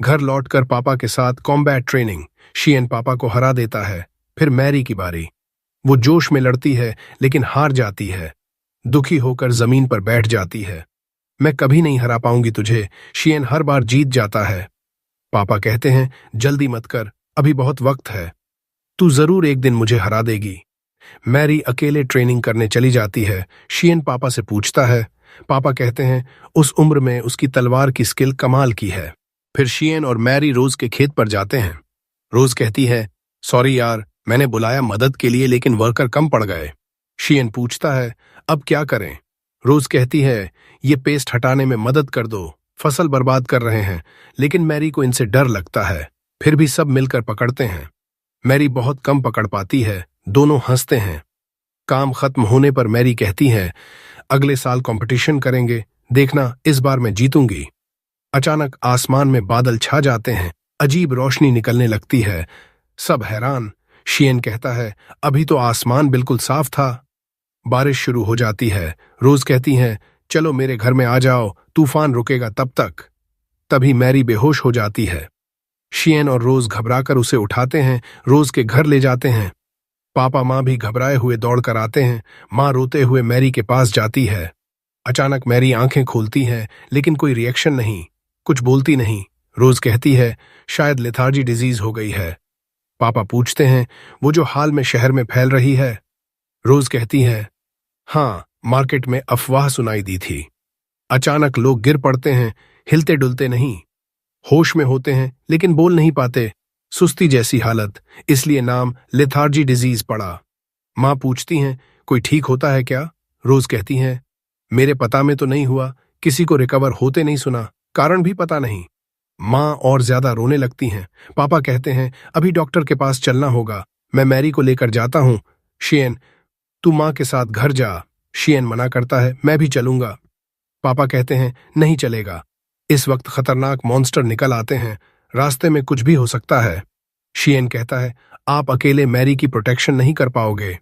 घर लौटकर पापा के साथ कॉम्बैट ट्रेनिंग। शियन पापा को हरा देता है। फिर मैरी की बारी। वो जोश में लड़ती है, लेकिन हार जाती है। दुखी होकर जमीन पर बैठ जाती है। मैं कभी नहीं हरा पाऊंगी तुझे। शियन हर बार जीत जाता है। पापा कहते हैं, जल्दी मत कर, अभी बहुत वक्त है, तू जरूर एक दिन मुझे हरा देगी। मैरी अकेले ट्रेनिंग करने चली जाती है। शियन पापा से पूछता है। पापा कहते हैं, उस उम्र में उसकी तलवार की स्किल कमाल की है। फिर शियन और मैरी रोज के खेत पर जाते हैं। रोज कहती है, सॉरी यार, मैंने बुलाया मदद के लिए, लेकिन वर्कर कम पड़ गए। शियन पूछता है, अब क्या करें? रोज कहती है, ये पेस्ट हटाने में मदद कर दो, फसल बर्बाद कर रहे हैं। लेकिन मैरी को इनसे डर लगता है। फिर भी सब मिलकर पकड़ते हैं। मैरी बहुत कम पकड़ पाती है। दोनों हंसते हैं। काम खत्म होने पर मैरी कहती है, अगले साल कंपटीशन करेंगे, देखना इस बार मैं जीतूंगी। अचानक आसमान में बादल छा जाते हैं। अजीब रोशनी निकलने लगती है। सब हैरान। शियन कहता है, अभी तो आसमान बिल्कुल साफ था। बारिश शुरू हो जाती है। रोज कहती हैं, चलो मेरे घर में आ जाओ, तूफान रुकेगा तब तक। तभी मैरी बेहोश हो जाती है। शियन और रोज घबराकर उसे उठाते हैं, रोज के घर ले जाते हैं। पापा माँ भी घबराए हुए दौड़ कर आते हैं। माँ रोते हुए मैरी के पास जाती है। अचानक मैरी आंखें खोलती है, लेकिन कोई रिएक्शन नहीं, कुछ बोलती नहीं। रोज कहती है, शायद लेथार्जी डिजीज हो गई है। पापा पूछते हैं, वो जो हाल में शहर में फैल रही है? रोज कहती है, हाँ, मार्केट में अफवाह सुनाई दी थी। अचानक लोग गिर पड़ते हैं, हिलते डुलते नहीं, होश में होते हैं लेकिन बोल नहीं पाते, सुस्ती जैसी हालत, इसलिए नाम लेथार्जी डिजीज पड़ा। माँ पूछती हैं, कोई ठीक होता है क्या? रोज कहती हैं, मेरे पता में तो नहीं हुआ, किसी को रिकवर होते नहीं सुना, कारण भी पता नहीं। माँ और ज्यादा रोने लगती हैं। पापा कहते हैं, अभी डॉक्टर के पास चलना होगा, मैं मैरी को लेकर जाता हूँ। शियन, तू माँ के साथ घर जा। शियन मना करता है, मैं भी चलूंगा। पापा कहते हैं, नहीं चलेगा, इस वक्त खतरनाक मॉन्स्टर निकल आते हैं, रास्ते में कुछ भी हो सकता है। शियन कहता है, आप अकेले मैरी की प्रोटेक्शन नहीं कर पाओगे।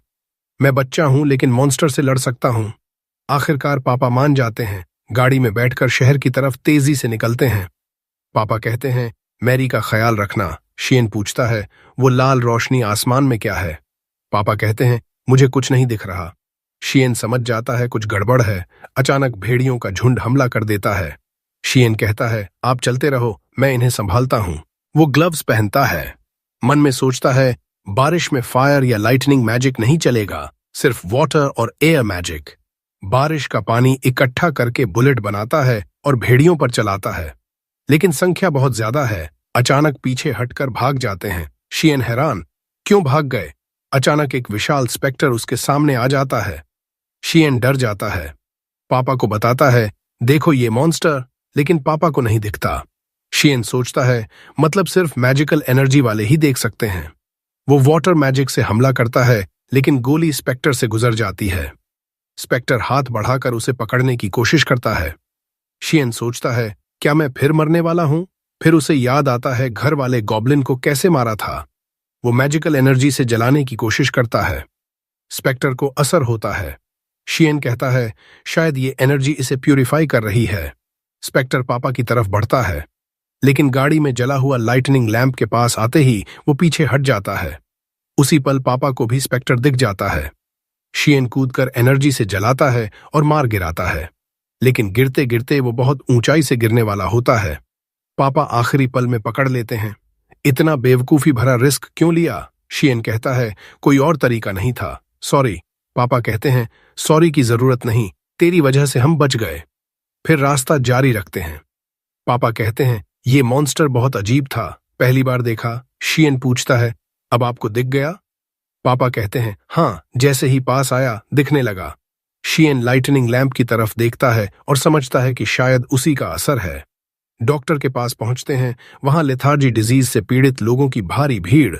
मैं बच्चा हूं लेकिन मॉन्स्टर से लड़ सकता हूं। आखिरकार पापा मान जाते हैं, गाड़ी में बैठकर शहर की तरफ तेजी से निकलते हैं। पापा कहते हैं, मैरी का ख्याल रखना। शियन पूछता है, वो लाल रोशनी आसमान में क्या है? पापा कहते हैं, मुझे कुछ नहीं दिख रहा। शियन समझ जाता है कुछ गड़बड़ है। अचानक भेड़ियों का झुंड हमला कर देता है। शियन कहता है, आप चलते रहो, मैं इन्हें संभालता हूं। वो ग्लव्स पहनता है। मन में सोचता है, बारिश में फायर या लाइटनिंग मैजिक नहीं चलेगा, सिर्फ वाटर और एयर मैजिक। बारिश का पानी इकट्ठा करके बुलेट बनाता है और भेड़ियों पर चलाता है, लेकिन संख्या बहुत ज्यादा है। अचानक पीछे हटकर भाग जाते हैं। शियन हैरान, क्यों भाग गए? अचानक एक विशाल स्पेक्टर उसके सामने आ जाता है। शियन डर जाता है। पापा को बताता है, देखो ये मॉन्स्टर, लेकिन पापा को नहीं दिखता। शियन सोचता है, मतलब सिर्फ मैजिकल एनर्जी वाले ही देख सकते हैं। वो वाटर मैजिक से हमला करता है, लेकिन गोली स्पेक्टर से गुजर जाती है। स्पेक्टर हाथ बढ़ाकर उसे पकड़ने की कोशिश करता है। शियन सोचता है, क्या मैं फिर मरने वाला हूं? फिर उसे याद आता है घर वाले गॉब्लिन को कैसे मारा था। वो मैजिकल एनर्जी से जलाने की कोशिश करता है। स्पेक्टर को असर होता है। शियन कहता है, शायद ये एनर्जी इसे प्यूरिफाई कर रही है। स्पेक्टर पापा की तरफ बढ़ता है, लेकिन गाड़ी में जला हुआ लाइटनिंग लैंप के पास आते ही वो पीछे हट जाता है। उसी पल पापा को भी स्पेक्टर दिख जाता है। शियन कूदकर एनर्जी से जलाता है और मार गिराता है, लेकिन गिरते गिरते वो बहुत ऊंचाई से गिरने वाला होता है। पापा आखिरी पल में पकड़ लेते हैं। इतना बेवकूफी भरा रिस्क क्यों लिया? शियन कहता है, कोई और तरीका नहीं था, सॉरी। पापा कहते हैं, सॉरी की जरूरत नहीं, तेरी वजह से हम बच गए। फिर रास्ता जारी रखते हैं। पापा कहते हैं, ये मॉन्स्टर बहुत अजीब था, पहली बार देखा। शियन पूछता है, अब आपको दिख गया? पापा कहते हैं, हाँ, जैसे ही पास आया दिखने लगा। शियन लाइटनिंग लैंप की तरफ देखता है और समझता है कि शायद उसी का असर है। डॉक्टर के पास पहुंचते हैं। वहां लेथार्जी डिजीज से पीड़ित लोगों की भारी भीड़।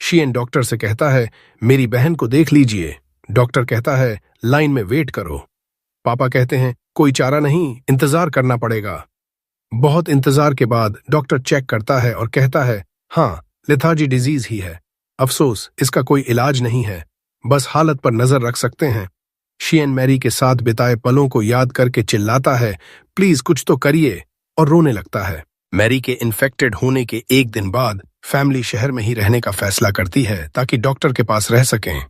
शियन डॉक्टर से कहता है, मेरी बहन को देख लीजिए। डॉक्टर कहता है, लाइन में वेट करो। पापा कहते हैं, कोई चारा नहीं, इंतजार करना पड़ेगा। बहुत इंतजार के बाद डॉक्टर चेक करता है और कहता है, हाँ, लेथार्जी डिजीज ही है। अफसोस, इसका कोई इलाज नहीं है, बस हालत पर नजर रख सकते हैं। शियन मैरी के साथ बिताए पलों को याद करके चिल्लाता है, प्लीज कुछ तो करिए, और रोने लगता है। मैरी के इन्फेक्टेड होने के एक दिन बाद फैमिली शहर में ही रहने का फैसला करती है ताकि डॉक्टर के पास रह सकें।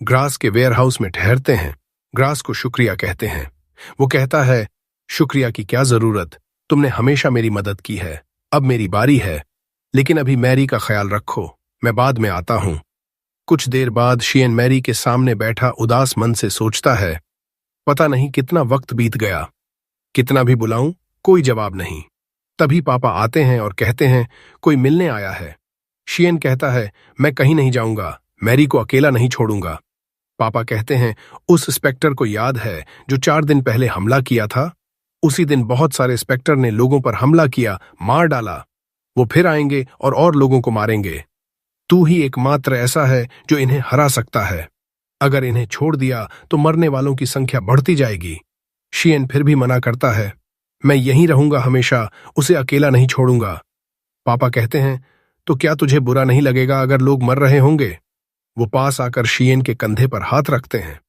ग्रास के वेयरहाउस में ठहरते हैं। ग्रास को शुक्रिया कहते हैं। वो कहता है, शुक्रिया की क्या जरूरत, तुमने हमेशा मेरी मदद की है, अब मेरी बारी है, लेकिन अभी मैरी का ख्याल रखो, मैं बाद में आता हूं। कुछ देर बाद शियन मैरी के सामने बैठा उदास मन से सोचता है, पता नहीं कितना वक्त बीत गया, कितना भी बुलाऊं कोई जवाब नहीं। तभी पापा आते हैं और कहते हैं, कोई मिलने आया है। शियन कहता है, मैं कहीं नहीं जाऊंगा, मैरी को अकेला नहीं छोड़ूंगा। पापा कहते हैं, उस स्पेक्टर को याद है जो 4 दिन पहले हमला किया था? उसी दिन बहुत सारे स्पेक्टर ने लोगों पर हमला किया, मार डाला। वो फिर आएंगे और लोगों को मारेंगे। तू ही एकमात्र ऐसा है जो इन्हें हरा सकता है। अगर इन्हें छोड़ दिया तो मरने वालों की संख्या बढ़ती जाएगी। शियन फिर भी मना करता है, मैं यहीं रहूंगा हमेशा, उसे अकेला नहीं छोड़ूंगा। पापा कहते हैं, तो क्या तुझे बुरा नहीं लगेगा अगर लोग मर रहे होंगे? वो पास आकर शियन के कंधे पर हाथ रखते हैं।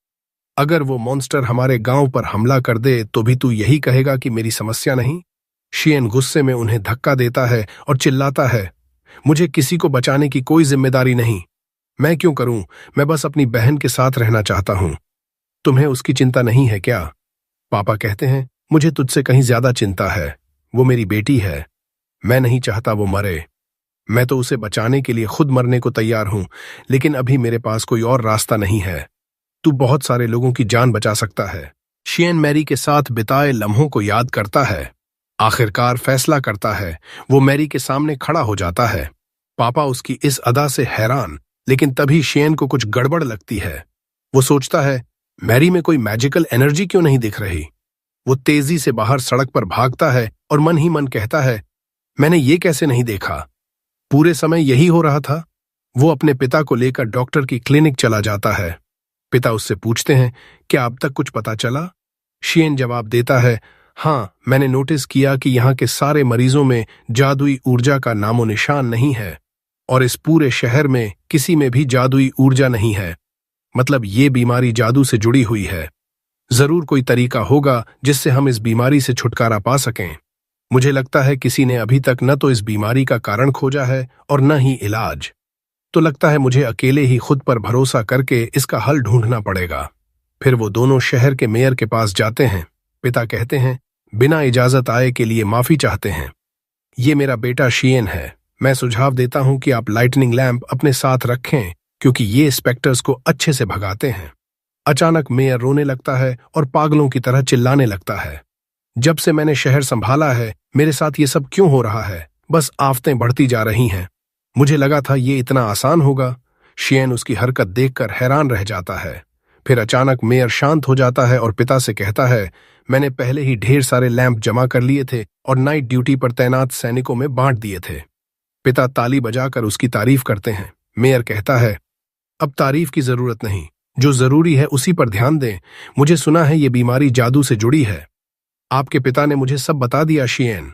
अगर वो मॉन्स्टर हमारे गांव पर हमला कर दे तो भी तू यही कहेगा कि मेरी समस्या नहीं? शियन गुस्से में उन्हें धक्का देता है और चिल्लाता है, मुझे किसी को बचाने की कोई जिम्मेदारी नहीं। मैं क्यों करूं? मैं बस अपनी बहन के साथ रहना चाहता हूं। तुम्हें उसकी चिंता नहीं है क्या? पापा कहते हैं, मुझे तुझसे कहीं ज्यादा चिंता है। वो मेरी बेटी है, मैं नहीं चाहता वो मरे। मैं तो उसे बचाने के लिए खुद मरने को तैयार हूं, लेकिन अभी मेरे पास कोई और रास्ता नहीं है। तू बहुत सारे लोगों की जान बचा सकता है। शियन मैरी के साथ बिताए लम्हों को याद करता है। आखिरकार फैसला करता है। वो मैरी के सामने खड़ा हो जाता है। पापा उसकी इस अदा से हैरान, लेकिन तभी शियन को कुछ गड़बड़ लगती है। वो सोचता है, मैरी में कोई मैजिकल एनर्जी क्यों नहीं दिख रही। वो तेजी से बाहर सड़क पर भागता है और मन ही मन कहता है, मैंने ये कैसे नहीं देखा, पूरे समय यही हो रहा था। वो अपने पिता को लेकर डॉक्टर की क्लिनिक चला जाता है। पिता उससे पूछते हैं, क्या अब तक कुछ पता चला? शियन जवाब देता है, हाँ, मैंने नोटिस किया कि यहाँ के सारे मरीजों में जादुई ऊर्जा का नामो निशान नहीं है और इस पूरे शहर में किसी में भी जादुई ऊर्जा नहीं है। मतलब ये बीमारी जादू से जुड़ी हुई है। जरूर कोई तरीका होगा जिससे हम इस बीमारी से छुटकारा पा सकें। मुझे लगता है किसी ने अभी तक न तो इस बीमारी का कारण खोजा है और न ही इलाज। तो लगता है मुझे अकेले ही खुद पर भरोसा करके इसका हल ढूंढना पड़ेगा। फिर वो दोनों शहर के मेयर के पास जाते हैं। पिता कहते हैं, बिना इजाजत आए के लिए माफी चाहते हैं। ये मेरा बेटा शियन है। मैं सुझाव देता हूं कि आप लाइटनिंग लैंप अपने साथ रखें क्योंकि ये स्पेक्टर्स को अच्छे से भगाते हैं। अचानक मेयर रोने लगता है और पागलों की तरह चिल्लाने लगता है। जब से मैंने शहर संभाला है, मेरे साथ ये सब क्यों हो रहा है? बस आफतें बढ़ती जा रही हैं। मुझे लगा था ये इतना आसान होगा। शियन उसकी हरकत देखकर हैरान रह जाता है। फिर अचानक मेयर शांत हो जाता है और पिता से कहता है, मैंने पहले ही ढेर सारे लैंप जमा कर लिए थे और नाइट ड्यूटी पर तैनात सैनिकों में बांट दिए थे। पिता ताली बजाकर उसकी तारीफ करते हैं। मेयर कहता है, अब तारीफ की जरूरत नहीं, जो जरूरी है उसी पर ध्यान दें। मुझे सुना है ये बीमारी जादू से जुड़ी है। आपके पिता ने मुझे सब बता दिया शियन,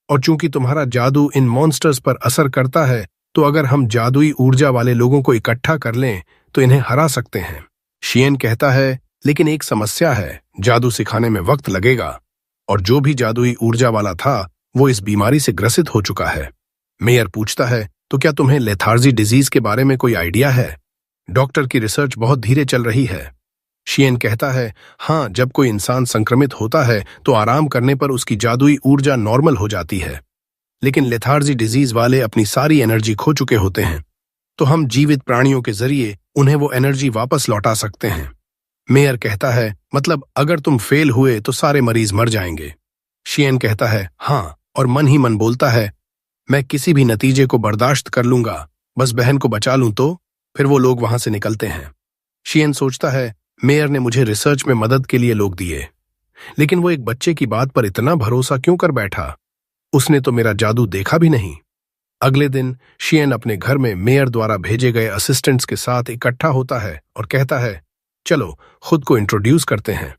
और चूंकि तुम्हारा जादू इन मॉन्स्टर्स पर असर करता है, तो अगर हम जादुई ऊर्जा वाले लोगों को इकट्ठा कर लें तो इन्हें हरा सकते हैं। शियन कहता है, लेकिन एक समस्या है, जादू सिखाने में वक्त लगेगा और जो भी जादुई ऊर्जा वाला था वो इस बीमारी से ग्रसित हो चुका है। मेयर पूछता है, तो क्या तुम्हें लेथार्जी डिजीज के बारे में कोई आइडिया है? डॉक्टर की रिसर्च बहुत धीरे चल रही है। शियन कहता है, हाँ, जब कोई इंसान संक्रमित होता है तो आराम करने पर उसकी जादुई ऊर्जा नॉर्मल हो जाती है, लेकिन लेथार्जी डिजीज वाले अपनी सारी एनर्जी खो चुके होते हैं। तो हम जीवित प्राणियों के जरिए उन्हें वो एनर्जी वापस लौटा सकते हैं। मेयर कहता है, मतलब अगर तुम फेल हुए तो सारे मरीज मर जाएंगे। शियन कहता है, हाँ, और मन ही मन बोलता है, मैं किसी भी नतीजे को बर्दाश्त कर लूंगा, बस बहन को बचा लूं तो। फिर वो लोग वहां से निकलते हैं। शियन सोचता है, मेयर ने मुझे रिसर्च में मदद के लिए लोग दिए, लेकिन वो एक बच्चे की बात पर इतना भरोसा क्यों कर बैठा? उसने तो मेरा जादू देखा भी नहीं। अगले दिन शियन अपने घर में मेयर द्वारा भेजे गए असिस्टेंट्स के साथ इकट्ठा होता है और कहता है, चलो खुद को इंट्रोड्यूस करते हैं।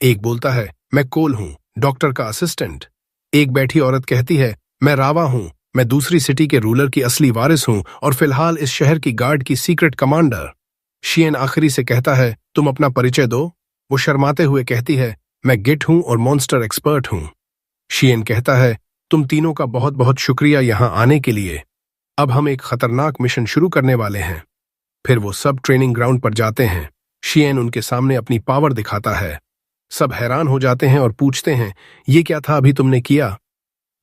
एक बोलता है, मैं कोल हूं, डॉक्टर का असिस्टेंट। एक बैठी औरत कहती है, मैं रावा हूं, मैं दूसरी सिटी के रूलर की असली वारिस हूं और फिलहाल इस शहर की गार्ड की सीक्रेट कमांडर। शियन आखिरी से कहता है, तुम अपना परिचय दो। वो शर्माते हुए कहती है, मैं गिट हूं और मॉन्स्टर एक्सपर्ट हूं। शियन कहता है, तुम तीनों का बहुत बहुत शुक्रिया यहां आने के लिए। अब हम एक खतरनाक मिशन शुरू करने वाले हैं। फिर वो सब ट्रेनिंग ग्राउंड पर जाते हैं। शियन उनके सामने अपनी पावर दिखाता है। सब हैरान हो जाते हैं और पूछते हैं, ये क्या था अभी तुमने किया?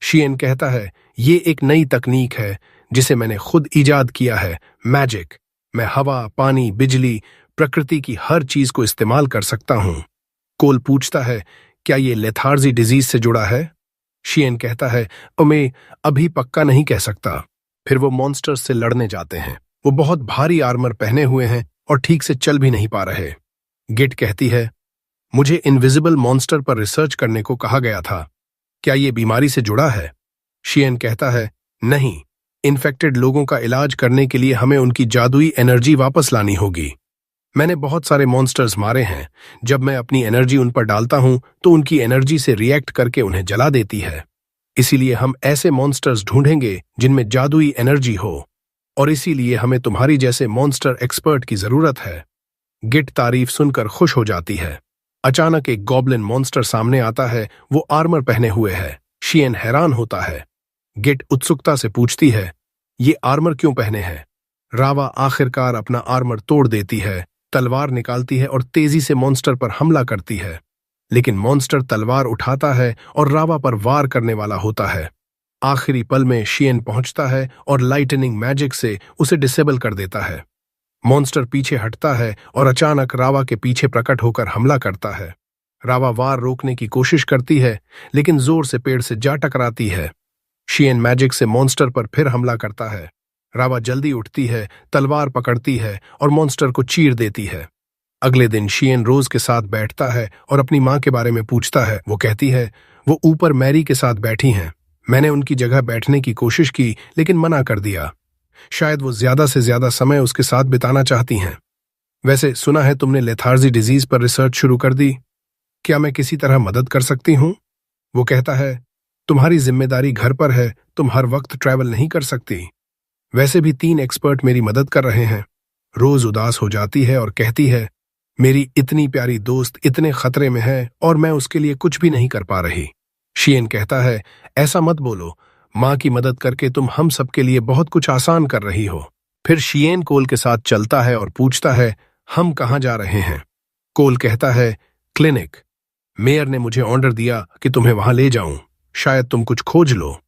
शियन कहता है, ये एक नई तकनीक है जिसे मैंने खुद इजाद किया है, मैजिक। मैं हवा, पानी, बिजली, प्रकृति की हर चीज को इस्तेमाल कर सकता हूं। कोल पूछता है, क्या ये लेथार्जी डिजीज से जुड़ा है? शियन कहता है, मैं अभी पक्का नहीं कह सकता। फिर वो मॉन्स्टर्स से लड़ने जाते हैं। वो बहुत भारी आर्मर पहने हुए हैं और ठीक से चल भी नहीं पा रहे। गिट कहती है, मुझे इनविजिबल मॉन्स्टर पर रिसर्च करने को कहा गया था, क्या ये बीमारी से जुड़ा है? शियन कहता है, नहीं, इन्फेक्टेड लोगों का इलाज करने के लिए हमें उनकी जादुई एनर्जी वापस लानी होगी। मैंने बहुत सारे मॉन्स्टर्स मारे हैं। जब मैं अपनी एनर्जी उन पर डालता हूं तो उनकी एनर्जी से रिएक्ट करके उन्हें जला देती है। इसीलिए हम ऐसे मॉन्स्टर्स ढूंढेंगे जिनमें जादुई एनर्जी हो, और इसीलिए हमें तुम्हारी जैसे मॉन्स्टर एक्सपर्ट की जरूरत है। गिट तारीफ सुनकर खुश हो जाती है। अचानक एक गॉब्लिन मॉन्स्टर सामने आता है। वो आर्मर पहने हुए है। शियन हैरान होता है। गिट उत्सुकता से पूछती है, ये आर्मर क्यों पहने हैं? रावा आखिरकार अपना आर्मर तोड़ देती है, तलवार निकालती है और तेजी से मॉन्स्टर पर हमला करती है। लेकिन मॉन्स्टर तलवार उठाता है और रावा पर वार करने वाला होता है। आखिरी पल में शियन पहुंचता है और लाइटनिंग मैजिक से उसे डिसेबल कर देता है। मॉन्स्टर पीछे हटता है और अचानक रावा के पीछे प्रकट होकर हमला करता है। रावा वार रोकने की कोशिश करती है, लेकिन जोर से पेड़ से जा टकराती है। शियन मैजिक से मॉन्स्टर पर फिर हमला करता है। रावा जल्दी उठती है, तलवार पकड़ती है और मॉन्स्टर को चीर देती है। अगले दिन शियन रोज के साथ बैठता है और अपनी माँ के बारे में पूछता है। वो कहती है, वो ऊपर मैरी के साथ बैठी हैं। मैंने उनकी जगह बैठने की कोशिश की, लेकिन मना कर दिया। शायद वो ज्यादा से ज्यादा समय उसके साथ बिताना चाहती हैं। वैसे सुना है तुमने लेथार्जी डिजीज पर रिसर्च शुरू कर दी। क्या मैं किसी तरह मदद कर सकती हूँ? वो कहता है, तुम्हारी जिम्मेदारी घर पर है, तुम हर वक्त ट्रैवल नहीं कर सकती। वैसे भी 3 एक्सपर्ट मेरी मदद कर रहे हैं। रोज उदास हो जाती है और कहती है, मेरी इतनी प्यारी दोस्त इतने खतरे में है और मैं उसके लिए कुछ भी नहीं कर पा रही। शियन कहता है, ऐसा मत बोलो, माँ की मदद करके तुम हम सबके लिए बहुत कुछ आसान कर रही हो। फिर शियन कोल के साथ चलता है और पूछता है, हम कहाँ जा रहे हैं? कोल कहता है, क्लिनिक। मेयर ने मुझे ऑर्डर दिया कि तुम्हें वहां ले जाऊं, शायद तुम कुछ खोज लो।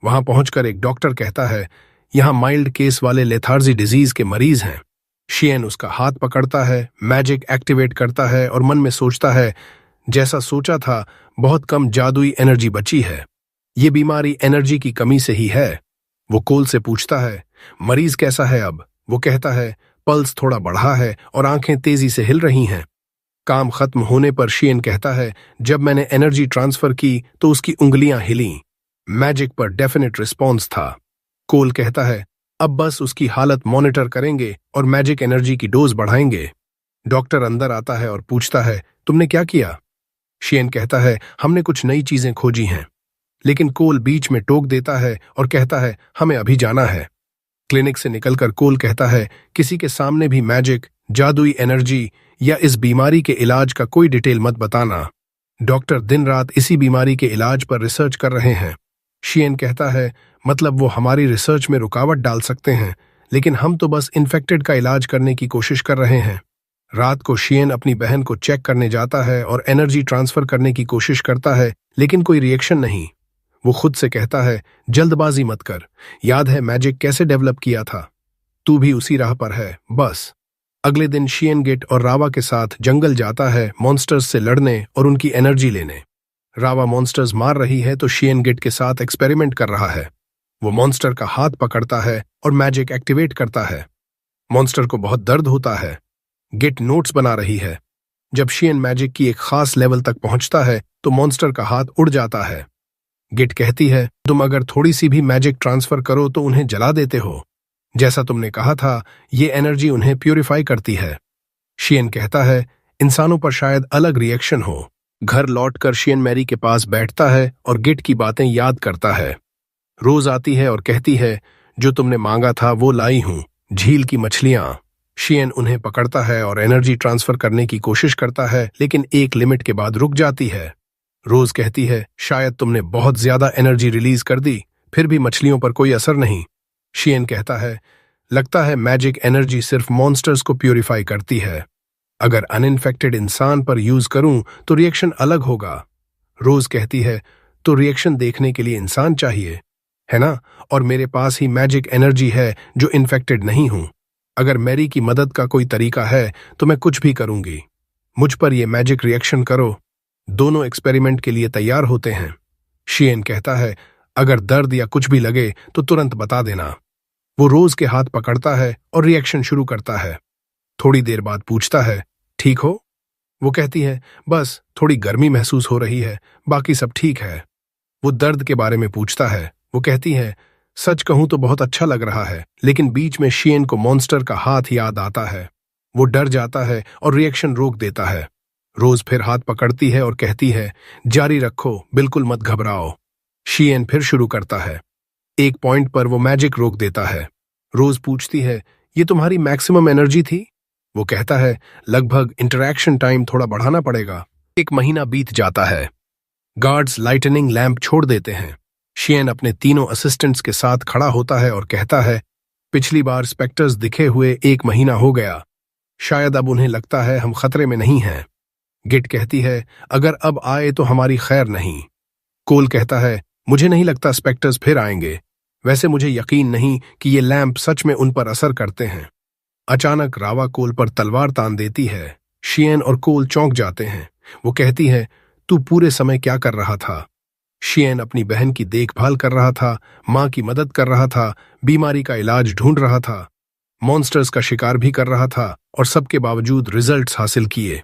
वहां पहुंचकर एक डॉक्टर कहता है, यहां माइल्ड केस वाले लेथार्जी डिजीज के मरीज हैं। शियन उसका हाथ पकड़ता है, मैजिक एक्टिवेट करता है और मन में सोचता है, जैसा सोचा था, बहुत कम जादुई एनर्जी बची है। ये बीमारी एनर्जी की कमी से ही है। वो कोल से पूछता है, मरीज कैसा है अब? वो कहता है, पल्स थोड़ा बढ़ा है और आंखें तेजी से हिल रही हैं। काम खत्म होने पर शियन कहता है, जब मैंने एनर्जी ट्रांसफर की तो उसकी उंगलियां हिलीं। मैजिक पर डेफिनेट रिस्पॉन्स था। कोल कहता है, अब बस उसकी हालत मॉनिटर करेंगे और मैजिक एनर्जी की डोज बढ़ाएंगे। डॉक्टर अंदर आता है और पूछता है, तुमने क्या किया? शियन कहता है, हमने कुछ नई चीजें खोजी हैं। लेकिन कोल बीच में टोक देता है और कहता है, हमें अभी जाना है। क्लिनिक से निकलकर कोल कहता है, किसी के सामने भी मैजिक, जादुई एनर्जी या इस बीमारी के इलाज का कोई डिटेल मत बताना। डॉक्टर दिन रात इसी बीमारी के इलाज पर रिसर्च कर रहे हैं। शियन कहता है, मतलब वो हमारी रिसर्च में रुकावट डाल सकते हैं, लेकिन हम तो बस इन्फेक्टेड का इलाज करने की कोशिश कर रहे हैं। रात को शियन अपनी बहन को चेक करने जाता है और एनर्जी ट्रांसफर करने की कोशिश करता है, लेकिन कोई रिएक्शन नहीं। वो खुद से कहता है, जल्दबाजी मत कर, याद है मैजिक कैसे डेवलप किया था? तू भी उसी राह पर है, बस। अगले दिन शियन गिट और रावा के साथ जंगल जाता है मॉन्स्टर्स से लड़ने और उनकी एनर्जी लेने। रावा मॉन्स्टर्स मार रही है तो शियन गिट के साथ एक्सपेरिमेंट कर रहा है। वो मॉन्स्टर का हाथ पकड़ता है और मैजिक एक्टिवेट करता है। मॉन्स्टर को बहुत दर्द होता है। गिट नोट्स बना रही है। जब शियन मैजिक की एक खास लेवल तक पहुंचता है तो मॉन्स्टर का हाथ उड़ जाता है। गिट कहती है, तुम अगर थोड़ी सी भी मैजिक ट्रांसफर करो तो उन्हें जला देते हो। जैसा तुमने कहा था, ये एनर्जी उन्हें प्यूरिफाई करती है। शियन कहता है, इंसानों पर शायद अलग रिएक्शन हो। घर लौटकर शियन मैरी के पास बैठता है और गिट की बातें याद करता है। रोज आती है और कहती है, जो तुमने मांगा था वो लाई हूं, झील की मछलियां। शियन उन्हें पकड़ता है और एनर्जी ट्रांसफर करने की कोशिश करता है, लेकिन एक लिमिट के बाद रुक जाती है। रोज कहती है, शायद तुमने बहुत ज्यादा एनर्जी रिलीज कर दी, फिर भी मछलियों पर कोई असर नहीं। शियन कहता है, लगता है मैजिक एनर्जी सिर्फ मॉन्स्टर्स को प्यूरिफाई करती है। अगर अनइन्फेक्टेड इंसान पर यूज करूं तो रिएक्शन अलग होगा। रोज कहती है, तो रिएक्शन देखने के लिए इंसान चाहिए, है ना? और मेरे पास ही मैजिक एनर्जी है जो इन्फेक्टेड नहीं हूं। अगर मैरी की मदद का कोई तरीका है तो मैं कुछ भी करूंगी। मुझ पर यह मैजिक रिएक्शन करो। दोनों एक्सपेरिमेंट के लिए तैयार होते हैं। शियन कहता है, अगर दर्द या कुछ भी लगे तो तुरंत बता देना। वो रोज के हाथ पकड़ता है और रिएक्शन शुरू करता है। थोड़ी देर बाद पूछता है, ठीक हो? वो कहती है, बस थोड़ी गर्मी महसूस हो रही है, बाकी सब ठीक है। वो दर्द के बारे में पूछता है। वो कहती है, सच कहूं तो बहुत अच्छा लग रहा है, लेकिन बीच में शियन को मॉन्स्टर का हाथ याद आता है। वो डर जाता है और रिएक्शन रोक देता है। रोज फिर हाथ पकड़ती है और कहती है, जारी रखो, बिल्कुल मत घबराओ। शियन फिर शुरू करता है। एक पॉइंट पर वो मैजिक रोक देता है। रोज पूछती है, ये तुम्हारी मैक्सिमम एनर्जी थी? वो कहता है, लगभग इंटरैक्शन टाइम थोड़ा बढ़ाना पड़ेगा। 1 महीना बीत जाता है। गार्ड्स लाइटनिंग लैंप छोड़ देते हैं। शियन अपने तीनों असिस्टेंट्स के साथ खड़ा होता है और कहता है, पिछली बार स्पेक्टर्स दिखे हुए 1 महीना हो गया। शायद अब उन्हें लगता है हम खतरे में नहीं हैं। गिट कहती है, अगर अब आए तो हमारी खैर नहीं। कोल कहता है, मुझे नहीं लगता स्पेक्टर्स फिर आएंगे। वैसे मुझे यकीन नहीं कि ये लैंप सच में उन पर असर करते हैं। अचानक रावा कोल पर तलवार तान देती है। शियन और कोल चौंक जाते हैं। वो कहती है, तू पूरे समय क्या कर रहा था? शियन अपनी बहन की देखभाल कर रहा था, मां की मदद कर रहा था, बीमारी का इलाज ढूंढ रहा था, मॉन्स्टर्स का शिकार भी कर रहा था और सबके बावजूद रिजल्ट्स हासिल किए।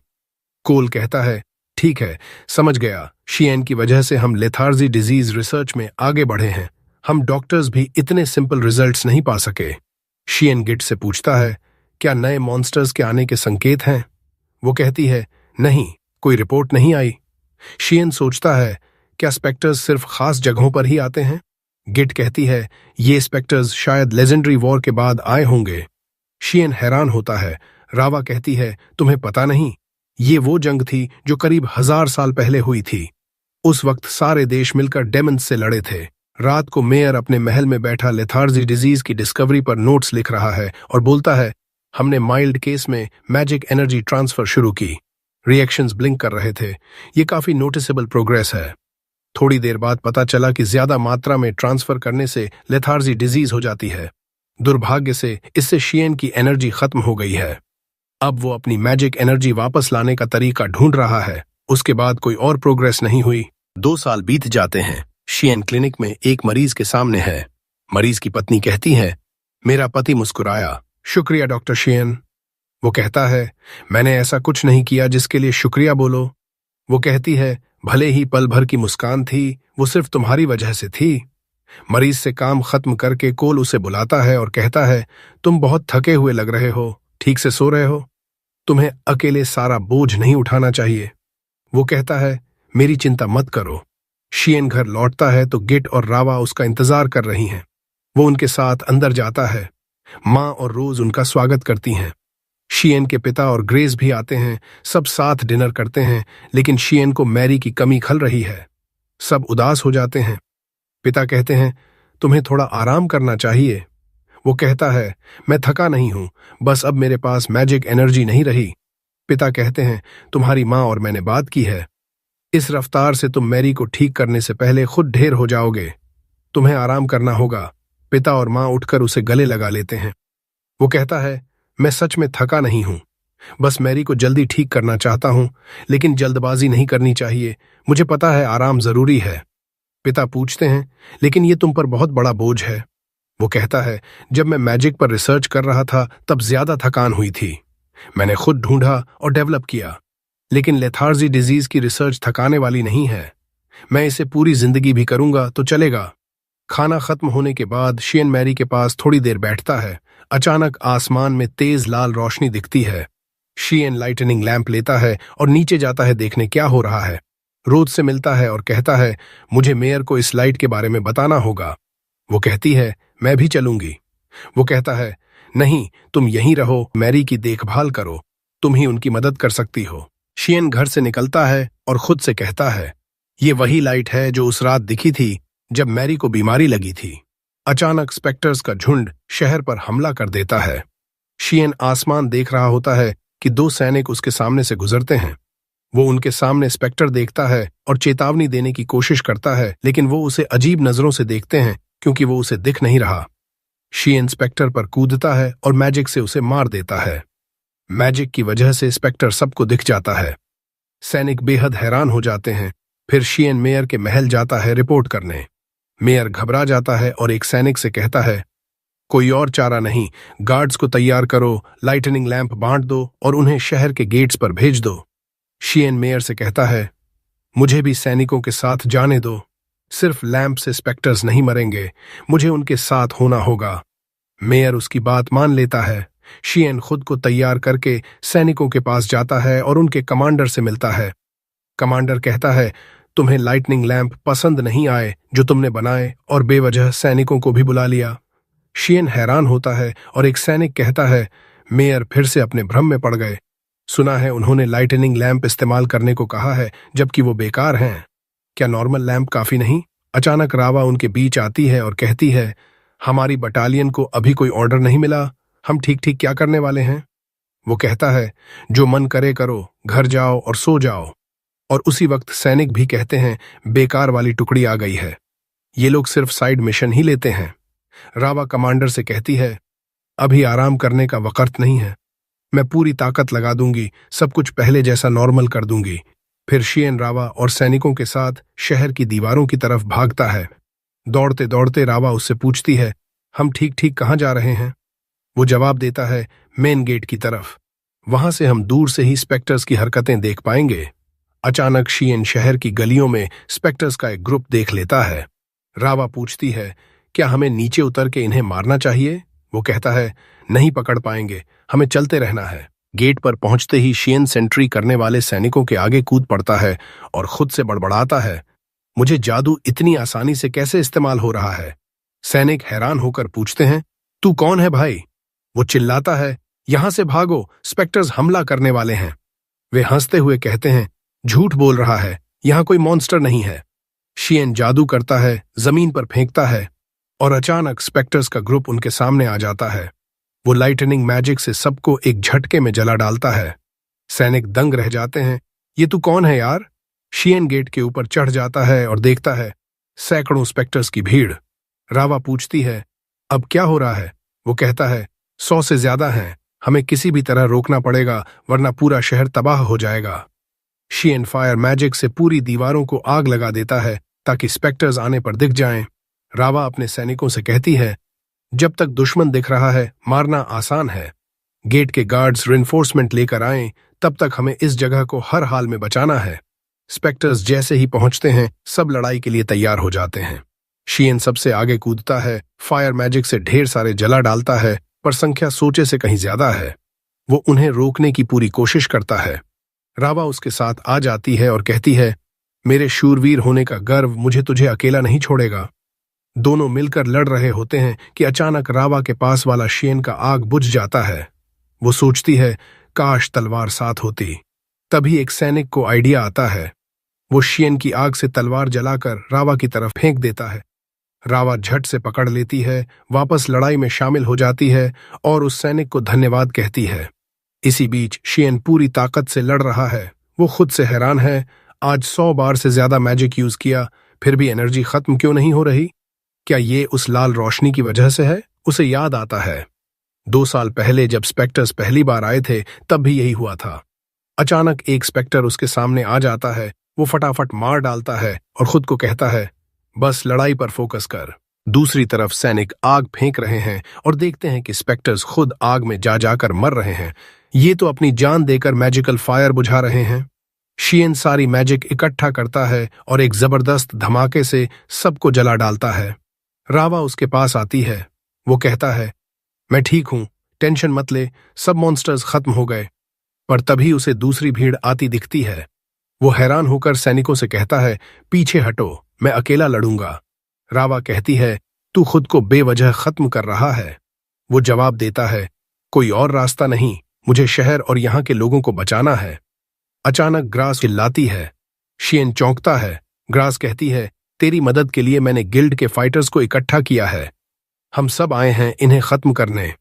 कोल कहता है, ठीक है, समझ गया। शियन की वजह से हम लेथार्जी डिजीज रिसर्च में आगे बढ़े हैं। हम डॉक्टर्स भी इतने सिंपल रिजल्ट्स नहीं पा सके। शियन गिट से पूछता है, क्या नए मॉन्स्टर्स के आने के संकेत हैं? वो कहती है, नहीं, कोई रिपोर्ट नहीं आई। शियन सोचता है, क्या स्पेक्टर्स सिर्फ खास जगहों पर ही आते हैं? गिट कहती है, ये स्पेक्टर्स शायद लेजेंडरी वॉर के बाद आए होंगे। शियन हैरान होता है। रावा कहती है, तुम्हें पता नहीं, ये वो जंग थी जो करीब 1000 साल पहले हुई थी। उस वक्त सारे देश मिलकर डेमन्स से लड़े थे। रात को मेयर अपने महल में बैठा लेथार्जी डिजीज की डिस्कवरी पर नोट्स लिख रहा है और बोलता है, हमने माइल्ड केस में मैजिक एनर्जी ट्रांसफर शुरू की। रिएक्शंस ब्लिंक कर रहे थे। ये काफी नोटिसेबल प्रोग्रेस है। थोड़ी देर बाद पता चला कि ज्यादा मात्रा में ट्रांसफर करने से लेथार्जी डिजीज हो जाती है। दुर्भाग्य से इससे शियन की एनर्जी खत्म हो गई है। अब वो अपनी मैजिक एनर्जी वापस लाने का तरीका ढूंढ रहा है। उसके बाद कोई और प्रोग्रेस नहीं हुई। 2 साल बीत जाते हैं। शियन क्लिनिक में एक मरीज के सामने है। मरीज की पत्नी कहती है, मेरा पति मुस्कुराया। शुक्रिया डॉक्टर शियन। वो कहता है, मैंने ऐसा कुछ नहीं किया जिसके लिए शुक्रिया बोलो। वो कहती है, भले ही पल भर की मुस्कान थी, वो सिर्फ तुम्हारी वजह से थी। मरीज से काम खत्म करके कोल उसे बुलाता है और कहता है, तुम बहुत थके हुए लग रहे हो, ठीक से सो रहे हो? तुम्हें अकेले सारा बोझ नहीं उठाना चाहिए। वो कहता है, मेरी चिंता मत करो। शियन घर लौटता है तो गिट और रावा उसका इंतजार कर रही हैं। वो उनके साथ अंदर जाता है। माँ और रोज उनका स्वागत करती हैं। शियन के पिता और ग्रेस भी आते हैं। सब साथ डिनर करते हैं, लेकिन शियन को मैरी की कमी खल रही है। सब उदास हो जाते हैं। पिता कहते हैं, तुम्हें थोड़ा आराम करना चाहिए। वो कहता है, मैं थका नहीं हूं, बस अब मेरे पास मैजिक एनर्जी नहीं रही। पिता कहते हैं, तुम्हारी माँ और मैंने बात की है। इस रफ्तार से तुम मैरी को ठीक करने से पहले खुद ढेर हो जाओगे। तुम्हें आराम करना होगा। पिता और माँ उठकर उसे गले लगा लेते हैं। वो कहता है, मैं सच में थका नहीं हूं, बस मैरी को जल्दी ठीक करना चाहता हूं, लेकिन जल्दबाजी नहीं करनी चाहिए। मुझे पता है आराम जरूरी है। पिता पूछते हैं, लेकिन ये तुम पर बहुत बड़ा बोझ है। वो कहता है, जब मैं मैजिक पर रिसर्च कर रहा था तब ज्यादा थकान हुई थी। मैंने खुद ढूंढा और डेवलप किया, लेकिन लेथार्जी डिजीज की रिसर्च थकाने वाली नहीं है। मैं इसे पूरी जिंदगी भी करूंगा तो चलेगा। खाना खत्म होने के बाद शियन मैरी के पास थोड़ी देर बैठता है। अचानक आसमान में तेज लाल रोशनी दिखती है। शियन लाइटनिंग लैंप लेता है और नीचे जाता है देखने क्या हो रहा है। रोज से मिलता है और कहता है, मुझे मेयर को इस लाइट के बारे में बताना होगा। वो कहती है, मैं भी चलूंगी। वो कहता है, नहीं, तुम यहीं रहो, मैरी की देखभाल करो, तुम ही उनकी मदद कर सकती हो। शियन घर से निकलता है और खुद से कहता है, ये वही लाइट है जो उस रात दिखी थी जब मैरी को बीमारी लगी थी। अचानक स्पेक्टर्स का झुंड शहर पर हमला कर देता है। शियन आसमान देख रहा होता है कि 2 सैनिक उसके सामने से गुजरते हैं। वो उनके सामने स्पेक्टर देखता है और चेतावनी देने की कोशिश करता है, लेकिन वो उसे अजीब नजरों से देखते हैं क्योंकि वो उसे दिख नहीं रहा। शियन स्पेक्टर पर कूदता है और मैजिक से उसे मार देता है। मैजिक की वजह से स्पेक्टर सबको दिख जाता है। सैनिक बेहद हैरान हो जाते हैं। फिर शियन मेयर के महल जाता है रिपोर्ट करने। मेयर घबरा जाता है और एक सैनिक से कहता है, कोई और चारा नहीं, गार्ड्स को तैयार करो, लाइटनिंग लैंप बांट दो और उन्हें शहर के गेट्स पर भेज दो। शियन मेयर से कहता है, मुझे भी सैनिकों के साथ जाने दो। सिर्फ लैंप से स्पेक्टर्स नहीं मरेंगे, मुझे उनके साथ होना होगा। मेयर उसकी बात मान लेता है। शियन खुद को तैयार करके सैनिकों के पास जाता है और उनके कमांडर से मिलता है। कमांडर कहता है, तुम्हें लाइटनिंग लैंप पसंद नहीं आए जो तुमने बनाए और बेवजह सैनिकों को भी बुला लिया। शियन हैरान होता है और एक सैनिक कहता है, मेयर फिर से अपने भ्रम में पड़ गए। सुना है उन्होंने लाइटनिंग लैंप इस्तेमाल करने को कहा है जबकि वो बेकार हैं। क्या नॉर्मल लैंप काफी नहीं? अचानक रावा उनके बीच आती है और कहती है, हमारी बटालियन को अभी कोई ऑर्डर नहीं मिला, हम ठीक ठीक क्या करने वाले हैं? वो कहता है, जो मन करे करो, घर जाओ और सो जाओ। और उसी वक्त सैनिक भी कहते हैं, बेकार वाली टुकड़ी आ गई है, ये लोग सिर्फ साइड मिशन ही लेते हैं। रावा कमांडर से कहती है, अभी आराम करने का वक्त नहीं है। मैं पूरी ताकत लगा दूंगी, सब कुछ पहले जैसा नॉर्मल कर दूंगी। फिर शिएन रावा और सैनिकों के साथ शहर की दीवारों की तरफ भागता है। दौड़ते दौड़ते रावा उससे पूछती है, हम ठीक ठीक कहाँ जा रहे हैं? वो जवाब देता है, मेन गेट की तरफ। वहां से हम दूर से ही स्पेक्टर्स की हरकतें देख पाएंगे। अचानक शिएन शहर की गलियों में स्पेक्टर्स का एक ग्रुप देख लेता है। रावा पूछती है, क्या हमें नीचे उतर के इन्हें मारना चाहिए? वो कहता है, नहीं पकड़ पाएंगे, हमें चलते रहना है। गेट पर पहुंचते ही शिएन सेंट्री करने वाले सैनिकों के आगे कूद पड़ता है और खुद से बड़बड़ाता है, मुझे जादू इतनी आसानी से कैसे इस्तेमाल हो रहा है? सैनिक हैरान होकर पूछते हैं, तू कौन है भाई? वो चिल्लाता है, यहां से भागो, स्पेक्टर्स हमला करने वाले हैं। वे हंसते हुए कहते हैं, झूठ बोल रहा है, यहां कोई मॉन्स्टर नहीं है। शिएन जादू करता है, जमीन पर फेंकता है और अचानक स्पेक्टर्स का ग्रुप उनके सामने आ जाता है। वो लाइटनिंग मैजिक से सबको एक झटके में जला डालता है। सैनिक दंग रह जाते हैं, ये तू कौन है यार? शिएन गेट के ऊपर चढ़ जाता है और देखता है सैकड़ों स्पेक्टर्स की भीड़। रावा पूछती है, अब क्या हो रहा है? वो कहता है, 100 से ज्यादा हैं, हमें किसी भी तरह रोकना पड़ेगा वरना पूरा शहर तबाह हो जाएगा। शिएन फायर मैजिक से पूरी दीवारों को आग लगा देता है ताकि स्पेक्टर्स आने पर दिख जाएं। रावा अपने सैनिकों से कहती है, जब तक दुश्मन दिख रहा है मारना आसान है। गेट के गार्ड्स रिइंफोर्समेंट लेकर आएं, तब तक हमें इस जगह को हर हाल में बचाना है। स्पेक्टर्स जैसे ही पहुंचते हैं सब लड़ाई के लिए तैयार हो जाते हैं। शिएन सबसे आगे कूदता है, फायर मैजिक से ढेर सारे जला डालता है, पर संख्या सोचे से कहीं ज्यादा है। वो उन्हें रोकने की पूरी कोशिश करता है। रावा उसके साथ आ जाती है और कहती है, मेरे शूरवीर होने का गर्व मुझे तुझे अकेला नहीं छोड़ेगा। दोनों मिलकर लड़ रहे होते हैं कि अचानक रावा के पास वाला शिएन का आग बुझ जाता है। वो सोचती है, काश तलवार साथ होती। तभी एक सैनिक को आइडिया आता है। वो शिएन की आग से तलवार जलाकर रावा की तरफ फेंक देता है। रावा झट से पकड़ लेती है, वापस लड़ाई में शामिल हो जाती है और उस सैनिक को धन्यवाद कहती है। इसी बीच शिएन पूरी ताकत से लड़ रहा है। वो खुद से हैरान है, आज 100 बार से ज्यादा मैजिक यूज किया, फिर भी एनर्जी खत्म क्यों नहीं हो रही? क्या ये उस लाल रोशनी की वजह से है? उसे याद आता है 2 साल पहले जब स्पेक्टर्स पहली बार आए थे तब भी यही हुआ था। अचानक एक स्पेक्टर उसके सामने आ जाता है। वो फटाफट मार डालता है और खुद को कहता है, बस लड़ाई पर फोकस कर। दूसरी तरफ सैनिक आग फेंक रहे हैं और देखते हैं कि स्पेक्टर्स खुद आग में जा जाकर मर रहे हैं। ये तो अपनी जान देकर मैजिकल फायर बुझा रहे हैं। शिएन सारी मैजिक इकट्ठा करता है और एक जबरदस्त धमाके से सबको जला डालता है। रावा उसके पास आती है। वो कहता है, मैं ठीक हूं, टेंशन मत ले, सब मॉन्स्टर्स खत्म हो गए। पर तभी उसे दूसरी भीड़ आती दिखती है। वो हैरान होकर सैनिकों से कहता है, पीछे हटो, मैं अकेला लड़ूंगा। रावा कहती है, तू खुद को बेवजह खत्म कर रहा है। वो जवाब देता है, कोई और रास्ता नहीं, मुझे शहर और यहां के लोगों को बचाना है। अचानक ग्रास चिल्लाती है। शिएन चौंकता है। ग्रास कहती है, तेरी मदद के लिए मैंने गिल्ड के फाइटर्स को इकट्ठा किया है। हम सब आए हैं इन्हें खत्म करने।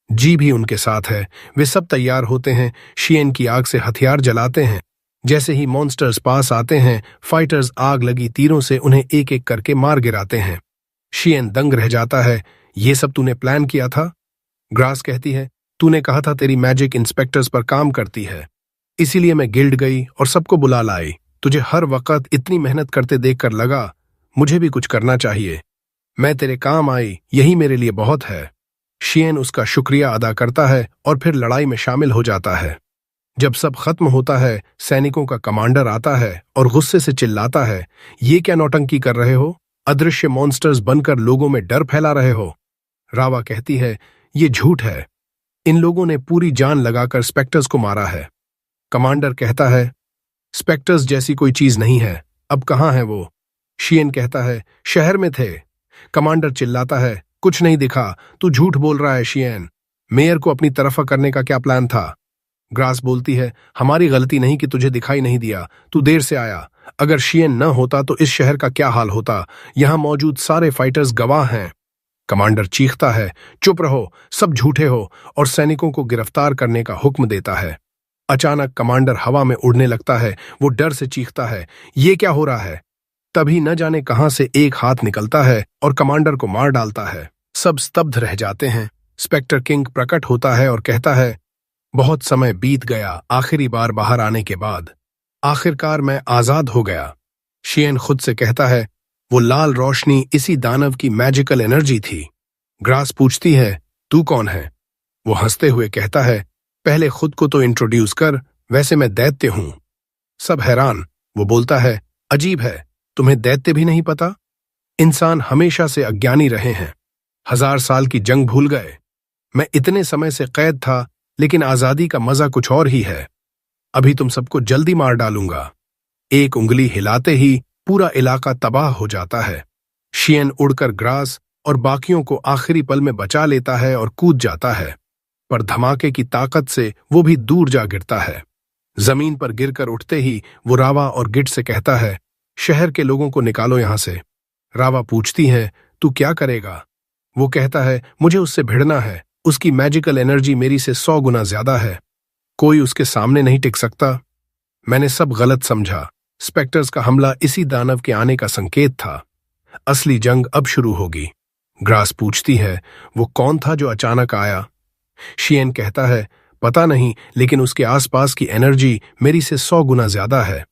जी भी उनके साथ है। वे सब तैयार होते हैं, शिएन की आग से हथियार जलाते हैं। जैसे ही मॉन्स्टर्स पास आते हैं, फाइटर्स आग लगी तीरों से उन्हें एक एक करके मार गिराते हैं। शिएन दंग रह जाता है, ये सब तूने प्लान किया था? ग्रास कहती है, तूने कहा था तेरी मैजिक इंस्पेक्टर्स पर काम करती है, इसीलिए मैं गिल्ड गई और सबको बुला लाई। तुझे हर वक्त इतनी मेहनत करते देखकर लगा मुझे भी कुछ करना चाहिए। मैं तेरे काम आई, यही मेरे लिए बहुत है। शिएन उसका शुक्रिया अदा करता है और फिर लड़ाई में शामिल हो जाता है। जब सब खत्म होता है, सैनिकों का कमांडर आता है और गुस्से से चिल्लाता है, ये क्या नौटंकी कर रहे हो? अदृश्य मॉन्स्टर्स बनकर लोगों में डर फैला रहे हो। रावा कहती है, ये झूठ है, इन लोगों ने पूरी जान लगाकर स्पेक्टर्स को मारा है। कमांडर कहता है, स्पेक्टर्स जैसी कोई चीज नहीं है, अब कहाँ है वो? शिएन कहता है, शहर में थे। कमांडर चिल्लाता है, कुछ नहीं दिखा, तू झूठ बोल रहा है शिएन। मेयर को अपनी तरफ करने का क्या प्लान था? ग्रास बोलती है, हमारी गलती नहीं कि तुझे दिखाई नहीं दिया, तू देर से आया। अगर शिएन न होता तो इस शहर का क्या हाल होता? यहां मौजूद सारे फाइटर्स गवाह हैं। कमांडर चीखता है, चुप रहो, सब झूठे हो, और सैनिकों को गिरफ्तार करने का हुक्म देता है। अचानक कमांडर हवा में उड़ने लगता है। वो डर से चीखता है, ये क्या हो रहा है? तभी न जाने कहां से एक हाथ निकलता है और कमांडर को मार डालता है। सब स्तब्ध रह जाते हैं। स्पेक्टर किंग प्रकट होता है और कहता है, बहुत समय बीत गया आखिरी बार बाहर आने के बाद। आखिरकार मैं आजाद हो गया। शियन खुद से कहता है, वो लाल रोशनी इसी दानव की मैजिकल एनर्जी थी। ग्रास पूछती है, तू कौन है? वो हंसते हुए कहता है, पहले खुद को तो इंट्रोड्यूस कर, वैसे मैं दैत्य हूं। सब हैरान। वो बोलता है, अजीब है, तुम्हें दैत्य भी नहीं पता? इंसान हमेशा से अज्ञानी रहे हैं, 1000 साल की जंग भूल गए। मैं इतने समय से कैद था, लेकिन आजादी का मजा कुछ और ही है। अभी तुम सबको जल्दी मार डालूंगा। एक उंगली हिलाते ही पूरा इलाका तबाह हो जाता है। शियन उड़कर ग्रास और बाकियों को आखिरी पल में बचा लेता है और कूद जाता है, पर धमाके की ताकत से वो भी दूर जा गिरता है। जमीन पर गिरकर उठते ही वो रावा और गिट से कहता है, शहर के लोगों को निकालो यहां से। रावा पूछती है, तू क्या करेगा? वो कहता है, मुझे उससे भिड़ना है। उसकी मैजिकल एनर्जी मेरी से 100 गुना ज्यादा है। कोई उसके सामने नहीं टिक सकता। मैंने सब गलत समझा। स्पेक्टर्स का हमला इसी दानव के आने का संकेत था। असली जंग अब शुरू होगी। ग्रास पूछती है, वो कौन था जो अचानक आया? शियन कहता है, पता नहीं, लेकिन उसके आसपास की एनर्जी मेरी से 100 गुना ज्यादा है।